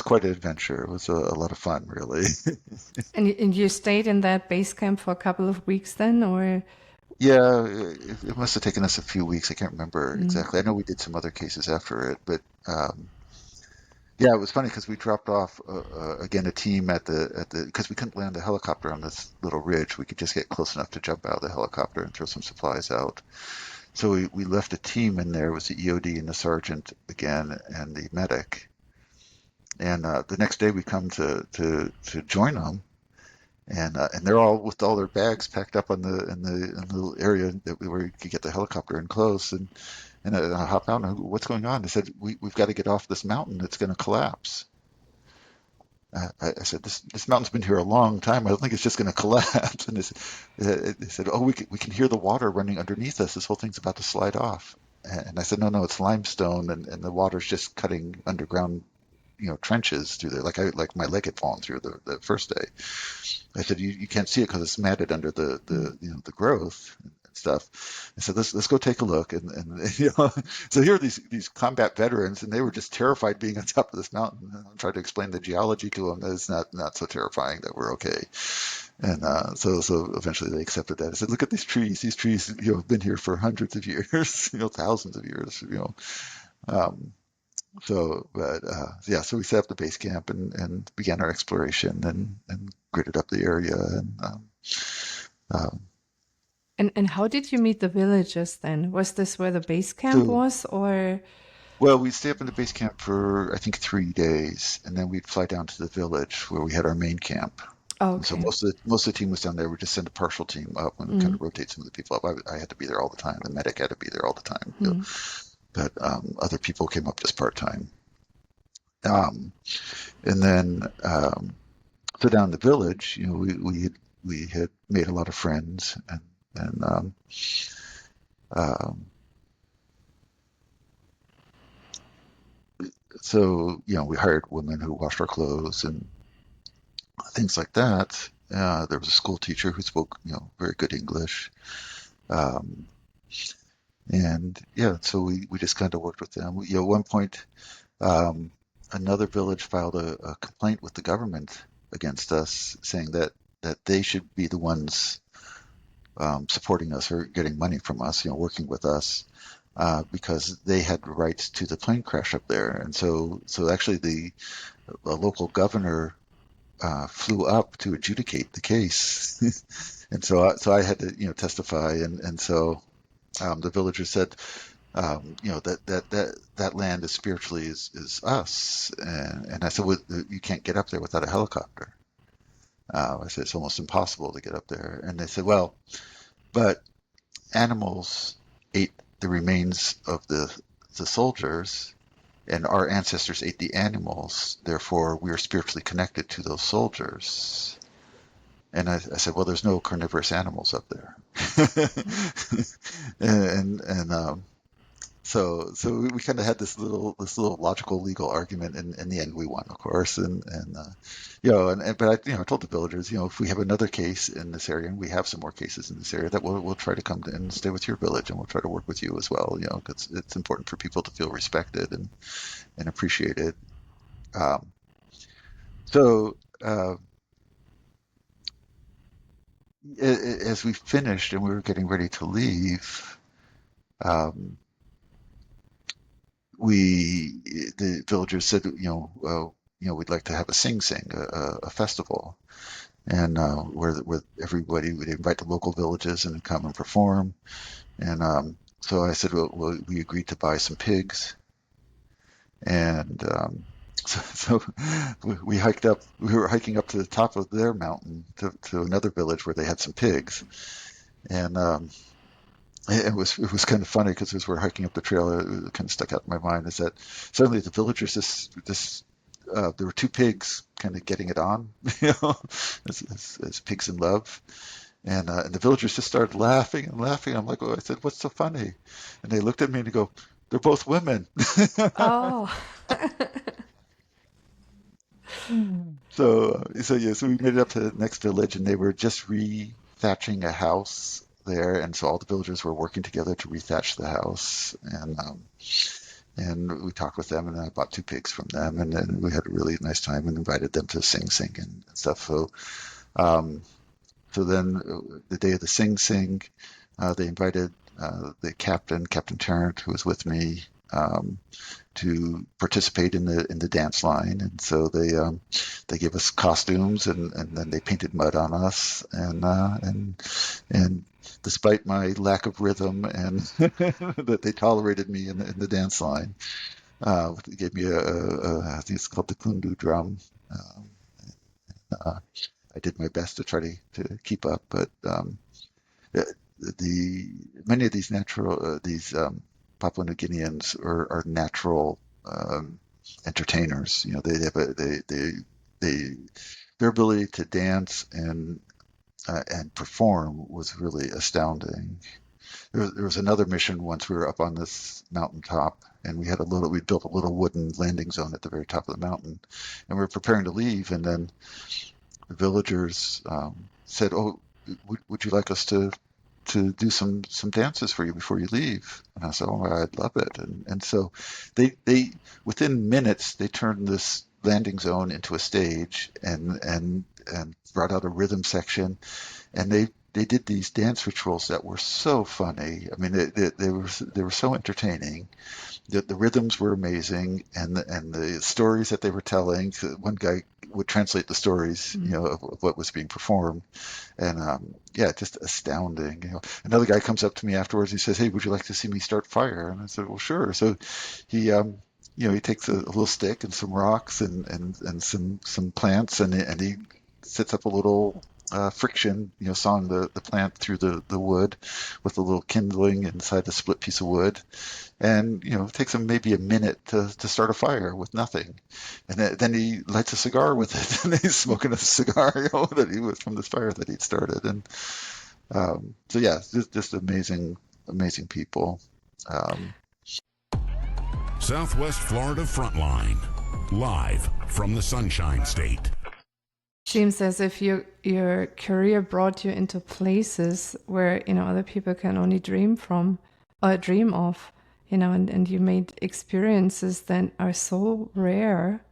quite an adventure. It was a lot of fun, really. And you stayed in that base camp for a couple of weeks then, or? Yeah, it must have taken us a few weeks. I can't remember exactly. I know we did some other cases after it, but yeah, it was funny because we dropped off again a team at the because we couldn't land the helicopter on this little ridge. We could just get close enough to jump out of the helicopter and throw some supplies out. So we left a team in there. It was the EOD and the sergeant again and the medic. And the next day we come to join them, and they're all with all their bags packed up in the little area where you could get the helicopter in close. And I hop out and what's going on? They said we've got to get off this mountain. It's going to collapse. I said, this mountain's been here a long time. I don't think it's just going to collapse. And they said, oh, we can hear the water running underneath us. This whole thing's about to slide off. And I said, no, it's limestone, and the water's just cutting underground, trenches through there. Like my leg had fallen through the first day. I said, you can't see it because it's matted under the growth and stuff. I said, let's go take a look. And so here are these combat veterans, and they were just terrified being on top of this mountain. And I tried to explain the geology to them that it's not so terrifying, that we're okay. And so eventually they accepted that. I said, look at these trees. These trees, have been here for hundreds of years, thousands of years, So we set up the base camp and began our exploration and gridded up the area. And how did you meet the villagers then? Was this where the base camp was, or? Well, we'd stay up in the base camp for, I think, 3 days, and then we'd fly down to the village where we had our main camp. Oh, okay. So most of the team was down there. We just send a partial team up and kind of rotate some of the people up. I had to be there all the time. The medic had to be there all the time. But other people came up just part-time. And then so down in the village, we had made a lot of friends, and so we hired women who washed our clothes and things like that. There was a school teacher who spoke very good English. And so we just kind of worked with them. At one point, another village filed a complaint with the government against us, saying that they should be the ones supporting us or getting money from us, working with us, because they had rights to the plane crash up there. And so actually the local governor flew up to adjudicate the case. And so I had to testify, and so the villagers said, that land is spiritually is us, and I said, well, you can't get up there without a helicopter. I said, it's almost impossible to get up there. And they said, well, but animals ate the remains of the soldiers, and our ancestors ate the animals. Therefore, we are spiritually connected to those soldiers. And I said, well, there's no carnivorous animals up there. and so we kind of had this little logical legal argument, and in the end we won, of course. But I told the villagers, if we have another case in this area, and we have some more cases in this area, that we'll try to come and stay with your village, and we'll try to work with you as well. Because it's important for people to feel respected and appreciated. Um, so. As we finished and we were getting ready to leave, um, the villagers said, we'd like to have a sing a festival, and where everybody would invite the local villages and come and perform. And so I said, well, we agreed to buy some pigs, and so we hiked up. We were hiking up to the top of their mountain to another village where they had some pigs, and it was kind of funny because as we're hiking up the trail, it kind of stuck out in my mind is that suddenly the villagers there were two pigs kind of getting it on, as pigs in love, and the villagers just started laughing and laughing. I'm like, oh, I said, what's so funny? And they looked at me and they go, they're both women. Oh. So we made it up to the next village, and they were just re-thatching a house there, and so all the villagers were working together to re-thatch the house, and we talked with them, and I bought two pigs from them, and then we had a really nice time and invited them to sing and stuff. So then the day of the sing, they invited the Captain Tarrant, who was with me, to participate in the dance line, and so they gave us costumes, and then they painted mud on us, and despite my lack of rhythm and that they tolerated me in the dance line, they gave me I think it's called the kundu drum. Um, uh, I did my best to try to keep up, but the many of these Papua New Guineans are natural entertainers. They have their ability to dance and perform was really astounding. There was another mission once. We were up on this mountaintop, and we built a little wooden landing zone at the very top of the mountain, and we were preparing to leave, and then the villagers said, "Oh, would you like us to do some dances for you before you leave?" And I said, "Oh, I'd love it." And so they within minutes they turned this landing zone into a stage and brought out a rhythm section, and they did these dance rituals that were so funny. I mean, they were so entertaining. The rhythms were amazing, and the stories that they were telling. One guy would translate the stories, of what was being performed, and just astounding. Another guy comes up to me afterwards. He says, "Hey, would you like to see me start fire?" And I said, "Well, sure." So he takes a little stick and some rocks and some plants, and he sets up a little friction, sawing the plant through the wood with a little kindling inside the split piece of wood. And, it takes him maybe a minute to start a fire with nothing. And then he lights a cigar with it, and he's smoking a cigar, that he was from this fire that he'd started. And just amazing, amazing people. Southwest Florida Frontline, live from the Sunshine State. Seems as if your career brought you into places where other people can only dream of, and you made experiences that are so rare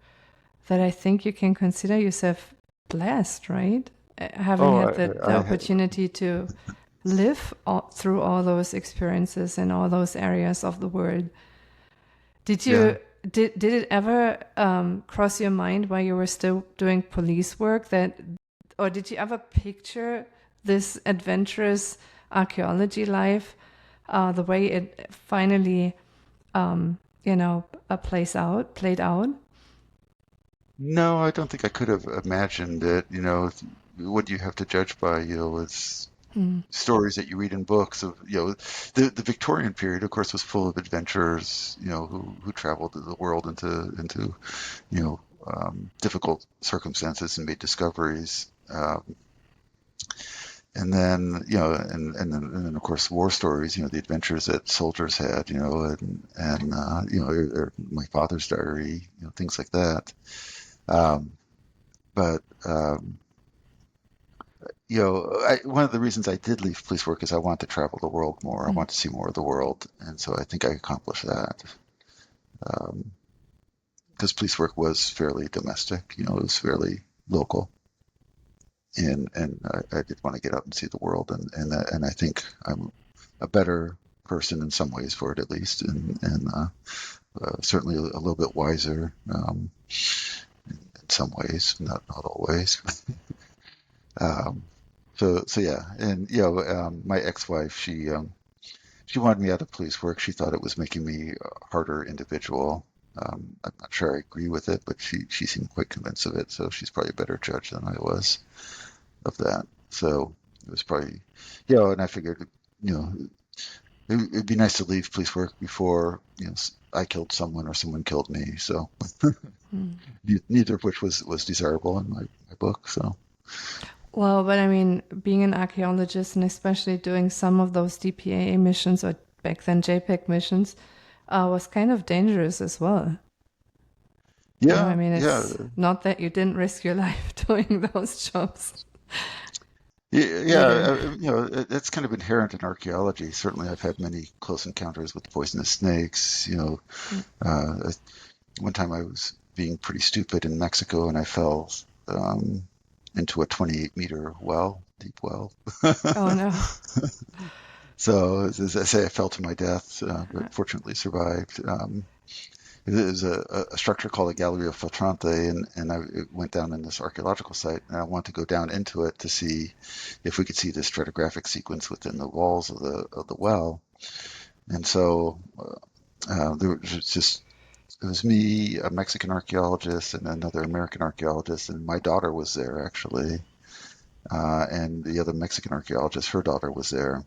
that I think you can consider yourself blessed, right? Having had the opportunity to live through all those experiences in all those areas of the world. Did it ever cross your mind while you were still doing police work or did you ever picture this adventurous archaeology life the way it finally, played out? No, I don't think I could have imagined it. What you have to judge by, is stories that you read in books of, the Victorian period, of course, was full of adventurers, who traveled the world into difficult circumstances and made discoveries. And then, and then of course war stories, the adventures that soldiers had, or my father's diary, things like that. But one of the reasons I did leave police work is I wanted to travel the world more. I want to see more of the world, and so I think I accomplished that. Because police work was fairly domestic, it was fairly local. And I did want to get out and see the world, and I think I'm a better person in some ways for it, at least, and certainly a little bit wiser in some ways, not always. So yeah, and my ex-wife, she wanted me out of police work. She thought it was making me a harder individual. I'm not sure I agree with it, but she seemed quite convinced of it. So she's probably a better judge than I was of that. So it was probably, and I figured, it'd be nice to leave police work before, I killed someone or someone killed me. So neither of which was desirable in my book. So. Well, but I mean, being an archaeologist and especially doing some of those DPAA missions, or back then JPEG missions, was kind of dangerous as well. Yeah. I mean, it's not that you didn't risk your life doing those jobs. Yeah, it's kind of inherent in archaeology. Certainly, I've had many close encounters with poisonous snakes. One time I was being pretty stupid in Mexico, and I fell into a 28-meter well, deep well. Oh no! So, as I say, I fell to my death, but fortunately survived. There's a structure called the Galleria Filtrante, and I went down in this archaeological site, and I wanted to go down into it to see if we could see the stratigraphic sequence within the walls of the well. And so it was me, a Mexican archaeologist, and another American archaeologist, and my daughter was there actually, and the other Mexican archaeologist, her daughter was there.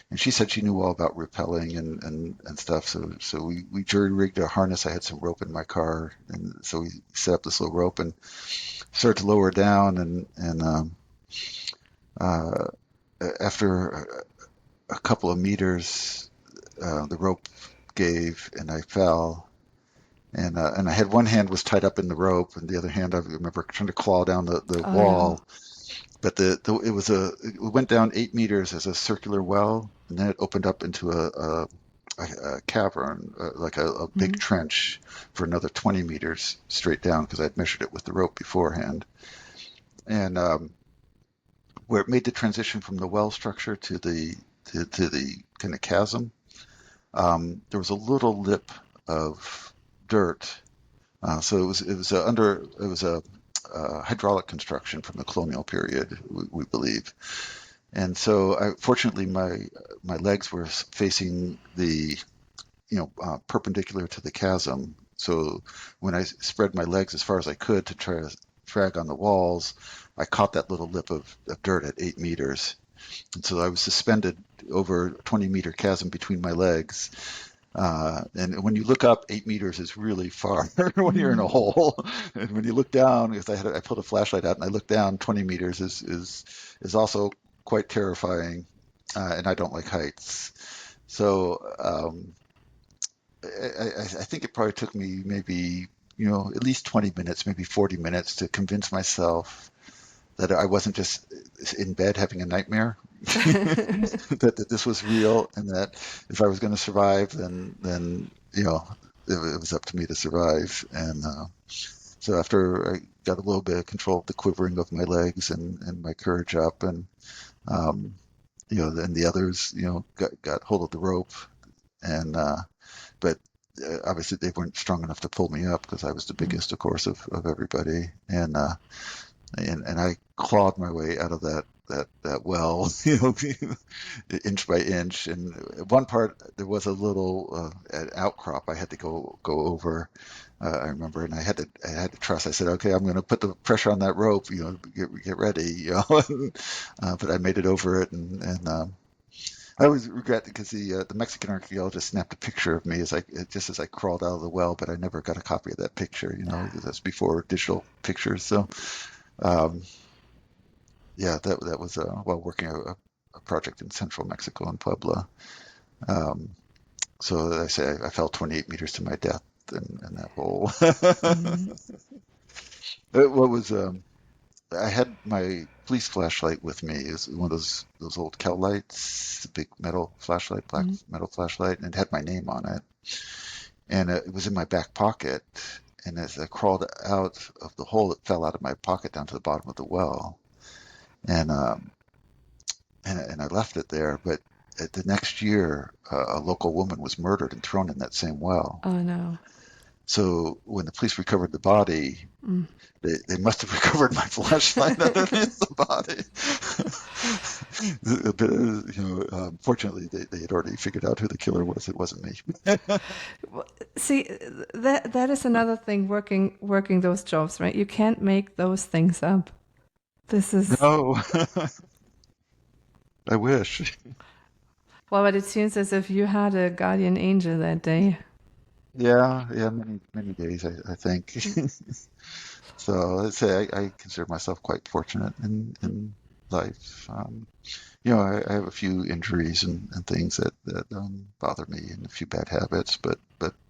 And she said she knew all about rappelling and stuff. So we jury rigged a harness. I had some rope in my car, and so we set up this little rope and started to lower down. And after a couple of meters, the rope gave, and I fell. And I had one hand was tied up in the rope, and the other hand I remember trying to claw down the wall. No. But it went down 8 meters as a circular well, and then it opened up into a cavern, like a big trench for another 20 meters straight down, because I'd measured it with the rope beforehand. And where it made the transition from the well structure to the kind of chasm, there was a little lip of dirt. So it was a hydraulic construction from the colonial period, we believe. And so fortunately my legs were facing the, perpendicular to the chasm. So when I spread my legs as far as I could to try to frag on the walls, I caught that little lip of dirt at 8 meters. And so I was suspended over a 20-meter chasm between my legs. And when you look up, 8 meters is really far when you're in a hole. And when you look down, because I pulled a flashlight out and I looked down, 20 meters is also quite terrifying. And I don't like heights. So I think it probably took me maybe, at least 20 minutes, maybe 40 minutes to convince myself that I wasn't just in bed having a nightmare, that this was real, and that if I was going to survive, then it was up to me to survive. And so after I got a little bit of control of the quivering of my legs and my courage up, and then the others got hold of the rope, and but obviously they weren't strong enough to pull me up because I was the biggest, of course, of everybody, and I clawed my way out of that that well, inch by inch. And one part there was a little an outcrop I had to go over. I remember, and I had to trust. I said, okay, I'm going to put the pressure on that rope. Get ready. But I made it over it, and I always regret because the Mexican archaeologist snapped a picture of me as I crawled out of the well, but I never got a copy of that picture. That's before digital pictures. So, yeah, that was while working a project in central Mexico in Puebla. So as I say, I fell 28 meters to my death in that hole. Mm-hmm. What was I had my police flashlight with me. It was one of those old Kel lights, the big metal flashlight, black metal flashlight, and it had my name on it. And it was in my back pocket. And as I crawled out of the hole, it fell out of my pocket down to the bottom of the well. And I left it there. But the next year, a local woman was murdered and thrown in that same well. Oh no! So when the police recovered the body, they must have recovered my flashlight underneath the body. Fortunately, they had already figured out who the killer was. It wasn't me. See, that is another thing. Working those jobs, right? You can't make those things up. This is No. I wish. Well, but it seems as if you had a guardian angel that day. Yeah, many days, I think. So I'd say I consider myself quite fortunate in life. I have a few injuries and things that bother me, and a few bad habits, but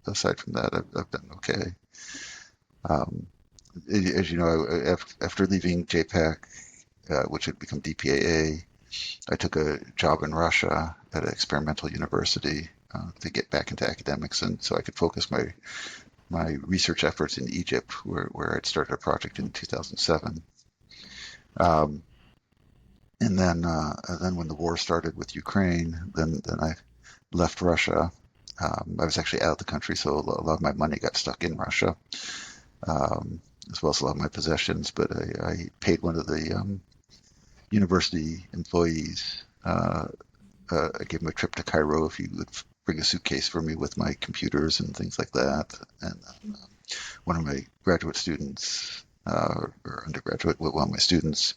aside from that, I've been okay. As you know, after leaving JPAC, which had become DPAA, I took a job in Russia at an experimental university to get back into academics, and so I could focus my research efforts in Egypt, where I'd started a project in 2007. And then when the war started with Ukraine, then I left Russia. I was actually out of the country, so a lot of my money got stuck in Russia, as well as a lot of my possessions. But I paid one of the university employees. I gave him a trip to Cairo if he would bring a suitcase for me with my computers and things like that. And one of my graduate students, or undergraduate, one of my students,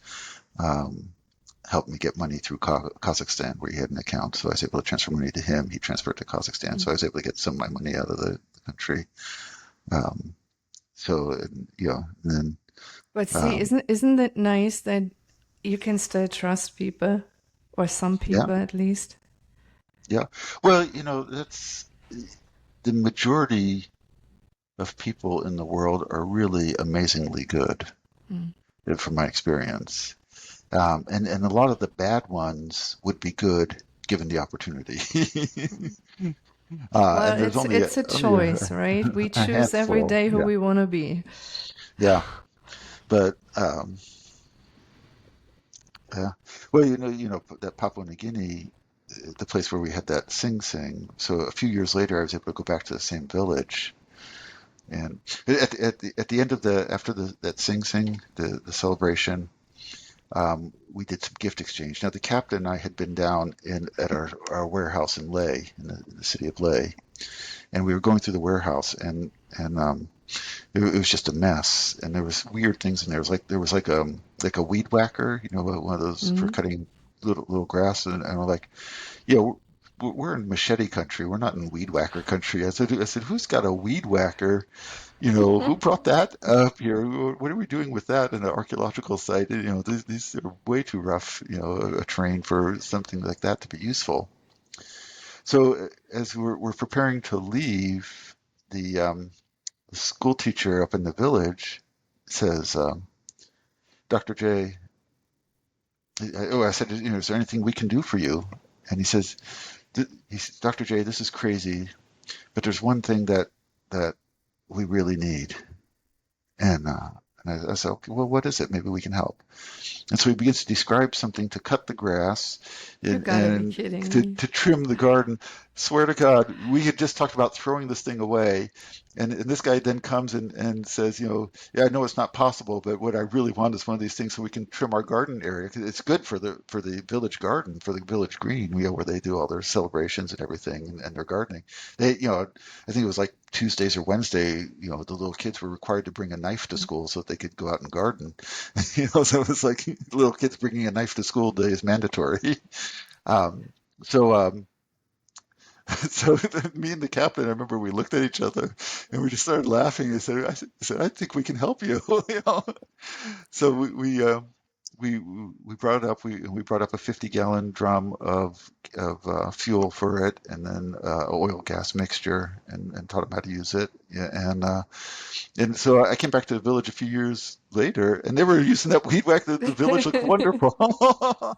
helped me get money through Kazakhstan, where he had an account. So I was able to transfer money to him. He transferred to Kazakhstan. So I was able to get some of my money out of the country. And then. But see, isn't it nice that you can still trust people, or some people at least? Yeah. Well, that's the majority of people in the world are really amazingly good, from my experience. And a lot of the bad ones would be good given the opportunity. Well, it's a choice, right? We choose every day who we want to be. Yeah. But well, that Papua New Guinea, the place where we had that Sing Sing. So a few years later, I was able to go back to the same village, and at the end of that Sing Sing, the celebration, we did some gift exchange. Now the captain and I had been down at our warehouse in Leh, in the city of Leh, and we were going through the warehouse, and it was just a mess, and there was weird things in there. There was like a weed whacker, one of those for cutting little grass, and we're like, we're in machete country. We're not in weed whacker country. I said, who's got a weed whacker? Who brought that up here? What are we doing with that in an archaeological site? These are way too rough, a terrain for something like that to be useful. So as we're preparing to leave, the school teacher up in the village says, Dr. J, I said, is there anything we can do for you? And he says, Dr. J, this is crazy, but there's one thing that we really need. And I said, okay, well, what is it? Maybe we can help. And so he begins to describe something to cut the grass and to trim the garden. Swear to God, we had just talked about throwing this thing away, And this guy then comes and says, yeah, I know it's not possible, but what I really want is one of these things so we can trim our garden area. 'Cause it's good for the village garden, for the village green, where they do all their celebrations and everything and their gardening. I think it was like Tuesdays or Wednesday, the little kids were required to bring a knife to school so that they could go out and garden. So it was like little kids bringing a knife to school day is mandatory. Um, so So me and the captain, I remember we looked at each other and we just started laughing. I think we can help you. So we brought it up. We brought up a 50-gallon drum of fuel for it, and then oil gas mixture, and taught them how to use it. Yeah, and so I came back to the village a few years later, and they were using that weed whack. The village looked wonderful.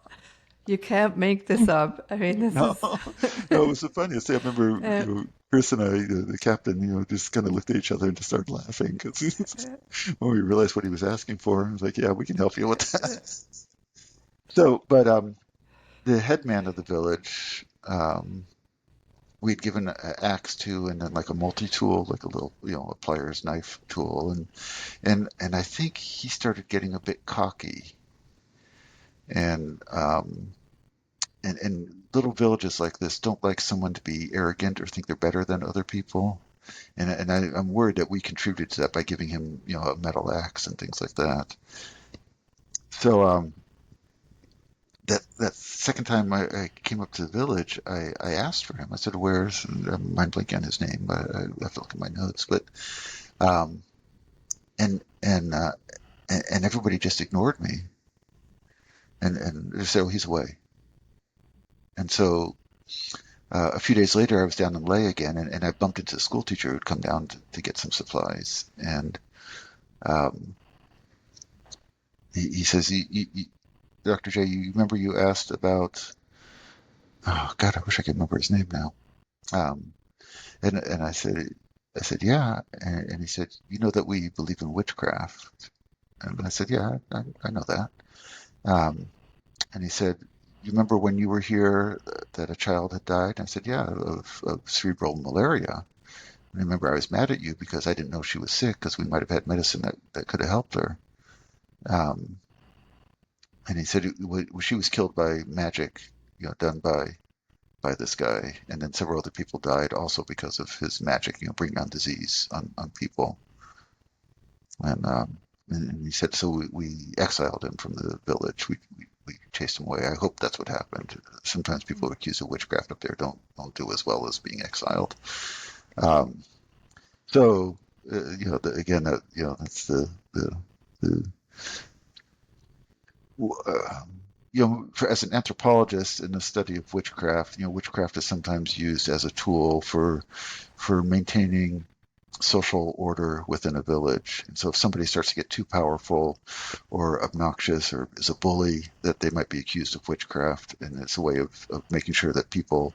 You can't make this up. I mean, this No, is. no, it was the funniest thing. I remember, uh, Chris and I, the captain, just kind of looked at each other and just started laughing because when we realized what he was asking for, I was like, yeah, we can help you with that. So, but the head man of the village, we'd given an axe to, and then like a multi-tool, like a little, a pliers knife tool, and I think he started getting a bit cocky, and and little villages like this don't like someone to be arrogant or think they're better than other people. And I'm worried that we contributed to that by giving him, a metal axe and things like that. So that second time I came up to the village, I asked for him. I said, "Where's?" I'm mind blanking on his name. I have to look at my notes. But um, and and uh, and everybody just ignored me, and they said, "Oh, he's away." And so a few days later, I was down in Leh again, and I bumped into a school teacher who'd come down to get some supplies. And um, he says, Dr. J, you remember you asked about, oh God, I wish I could remember his name now. Um, and I said, yeah. And he said, you know that we believe in witchcraft. And I said, yeah, I know that. Um, and he said, you remember when you were here that a child had died? And I said, yeah, of cerebral malaria. And I remember I was mad at you because I didn't know she was sick because we might have had medicine that could have helped her. Um, and he said she was killed by magic, done by this guy. And then several other people died also because of his magic, bringing on disease on people. And he said, so we exiled him from the village. We chased him away. I hope that's what happened. Sometimes people accused of witchcraft up there don't do as well as being exiled. Um, so again, that's the as an anthropologist in the study of witchcraft, witchcraft is sometimes used as a tool for maintaining social order within a village. And so if somebody starts to get too powerful or obnoxious or is a bully, that they might be accused of witchcraft. And it's a way of making sure that people,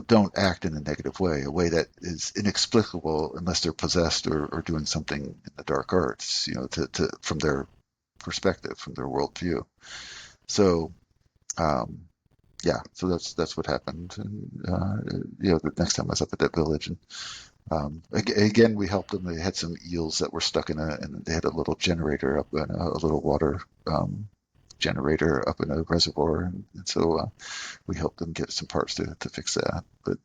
don't act in a negative way, a way that is inexplicable unless they're possessed or doing something in the dark arts, from their perspective, from their worldview. So, so that's what happened. And, the next time I was up at that village, and again, we helped them. They had some eels that were stuck and they had a little generator up in a little water generator up in a reservoir, and so we helped them get some parts to fix that. But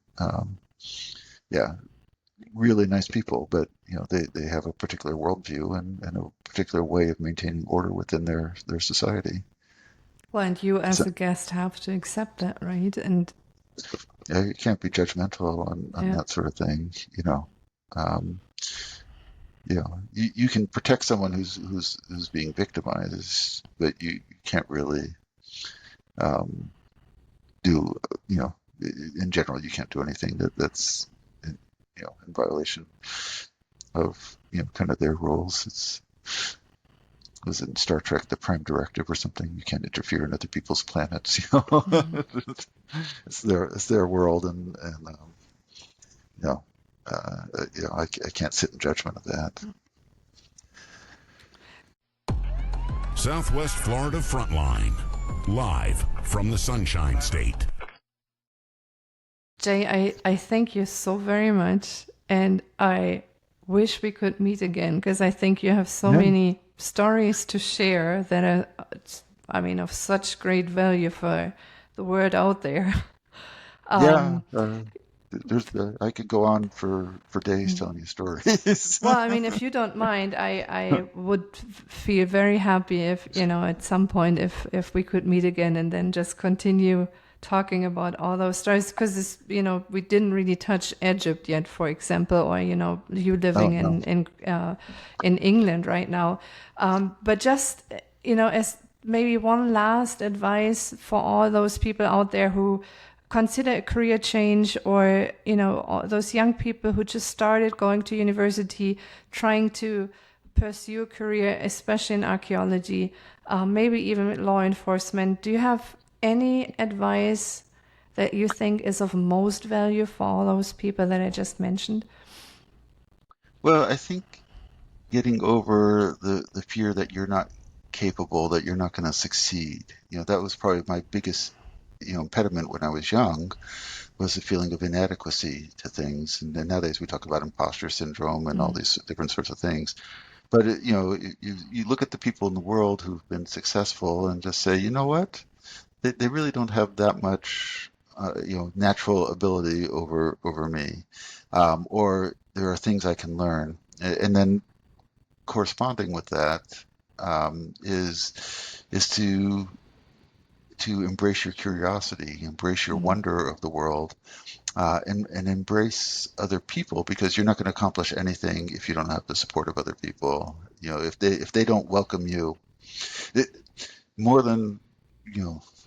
really nice people, but they have a particular worldview and a particular way of maintaining order within their society. Well, and you as a guest have to accept that, right? And you can't be judgmental on that sort of thing. You can protect someone who's being victimized, but you can't really do. In general, you can't do anything that's in violation of kind of their rules. It was in Star Trek, the Prime Directive or something. You can't interfere in other people's planets. Mm-hmm. It's their world, and I can't sit in judgment of that. Southwest Florida Frontline, live from the Sunshine State. Jay, I thank you so very much and I wish we could meet again, because I think you have so Yeah. many stories to share that are, I mean, of such great value for the word out there. Yeah, Um, I could go on for days telling you stories. well, I mean, if you don't mind, I would feel very happy if, at some point, if we could meet again and then just continue talking about all those stories, because we didn't really touch Egypt yet, for example, or you Oh living no. in England right now, but just as maybe one last advice for all those people out there who consider a career change, or all those young people who just started going to university trying to pursue a career, especially in archaeology, maybe even with law enforcement. Do you have any advice that you think is of most value for all those people that I just mentioned? Well, I think getting over the fear that you're not capable, that you're not going to succeed. That was probably my biggest, impediment when I was young, was the feeling of inadequacy to things. And then nowadays we talk about imposter syndrome and all these different sorts of things. But you look at the people in the world who've been successful and just say, you know what? They really don't have that much, natural ability over me, or there are things I can learn. And then corresponding with that, is to embrace your curiosity, embrace your wonder of the world, and embrace other people, because you're not going to accomplish anything if you don't have the support of other people. If they don't welcome you, it, more than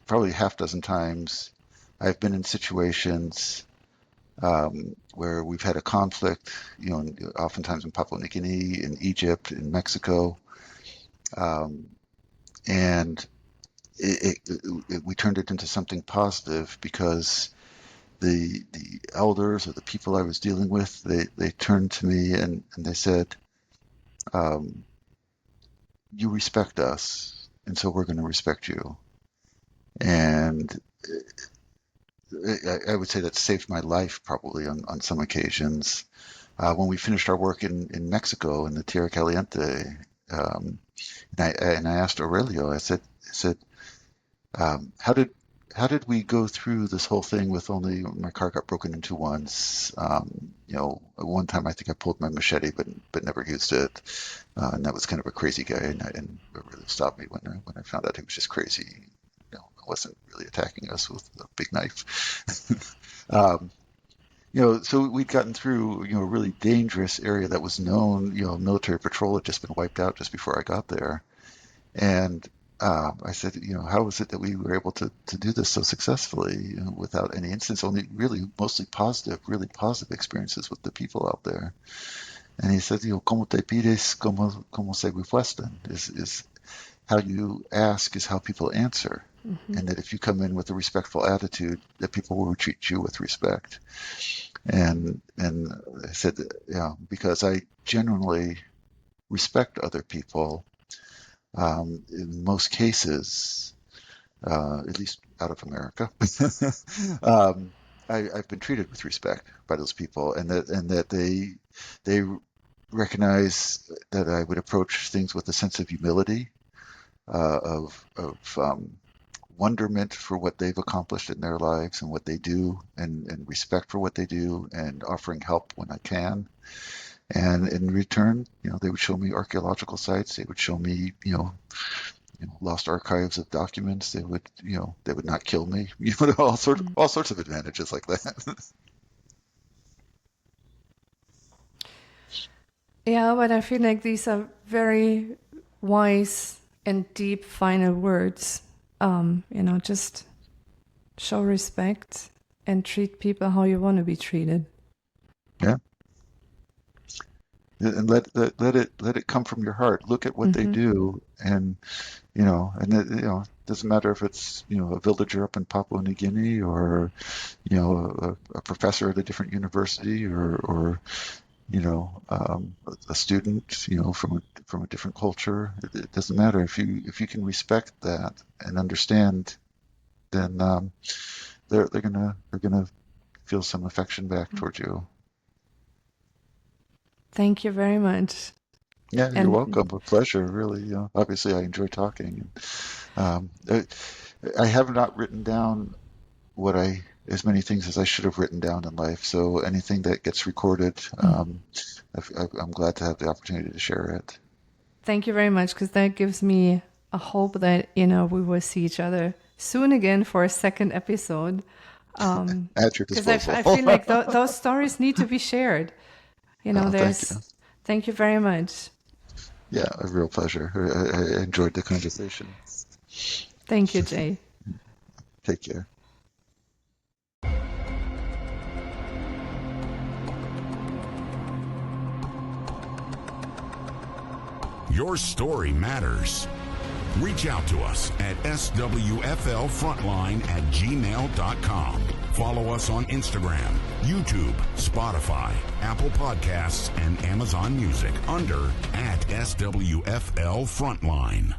probably half dozen times, I've been in situations, where we've had a conflict, oftentimes in Papua New Guinea, in Egypt, in Mexico, um, and we turned it into something positive, because the elders, or the people I was dealing with, they turned to me, and they said, um, "You respect us, and so we're going to respect you." And I would say that saved my life, probably on some occasions. When we finished our work in Mexico, in the Tierra Caliente, um, and I asked Aurelio, I said, how did we go through this whole thing with only my car got broken into once? One time I think I pulled my machete, but never used it, and that was kind of a crazy guy, and it really stopped me when I found out he was just crazy. Wasn't really attacking us with a big knife. um, so we'd gotten through, a really dangerous area that was known. Military patrol had just been wiped out just before I got there. And I said, how was it that we were able to do this so successfully, without any incidents, only really mostly positive, really positive experiences with the people out there? And he said, como te pides, como se respuestan, is how you ask is how people answer. And that if you come in with a respectful attitude, that people will treat you with respect. And I said, because I genuinely respect other people, in most cases, at least out of America, I've been treated with respect by those people, and that they recognize that I would approach things with a sense of humility, of wonderment for what they've accomplished in their lives and what they do, and respect for what they do, and offering help when I can. And in return, they would show me archaeological sites. They would show me, lost archives of documents. They would not kill me. All sorts of advantages like that. Yeah, but I feel like these are very wise and deep final words. Just show respect and treat people how you want to be treated. Yeah. And let it come from your heart. Look at what they do, and doesn't matter if it's a villager up in Papua New Guinea, or a professor at a different university, or a student from a different culture. It doesn't matter. If you can respect that and understand, then they're gonna feel some affection back towards you. Thank you very much. Yeah, you're And welcome. A pleasure, really. Obviously, I enjoy talking. I have not written down as many things as I should have written down in life. So anything that gets recorded, I'm glad to have the opportunity to share it. thank you very much, because that gives me a hope that, we will see each other soon again for a second episode. At your Because disposal. I feel like those stories need to be shared. Thank you. Thank you very much. Yeah, a real pleasure. I enjoyed the conversation. Thank you, Jay. Take care. Your story matters. Reach out to us at swflfrontline@gmail.com. Follow us on Instagram, YouTube, Spotify, Apple Podcasts, and Amazon Music under @SWFL Frontline.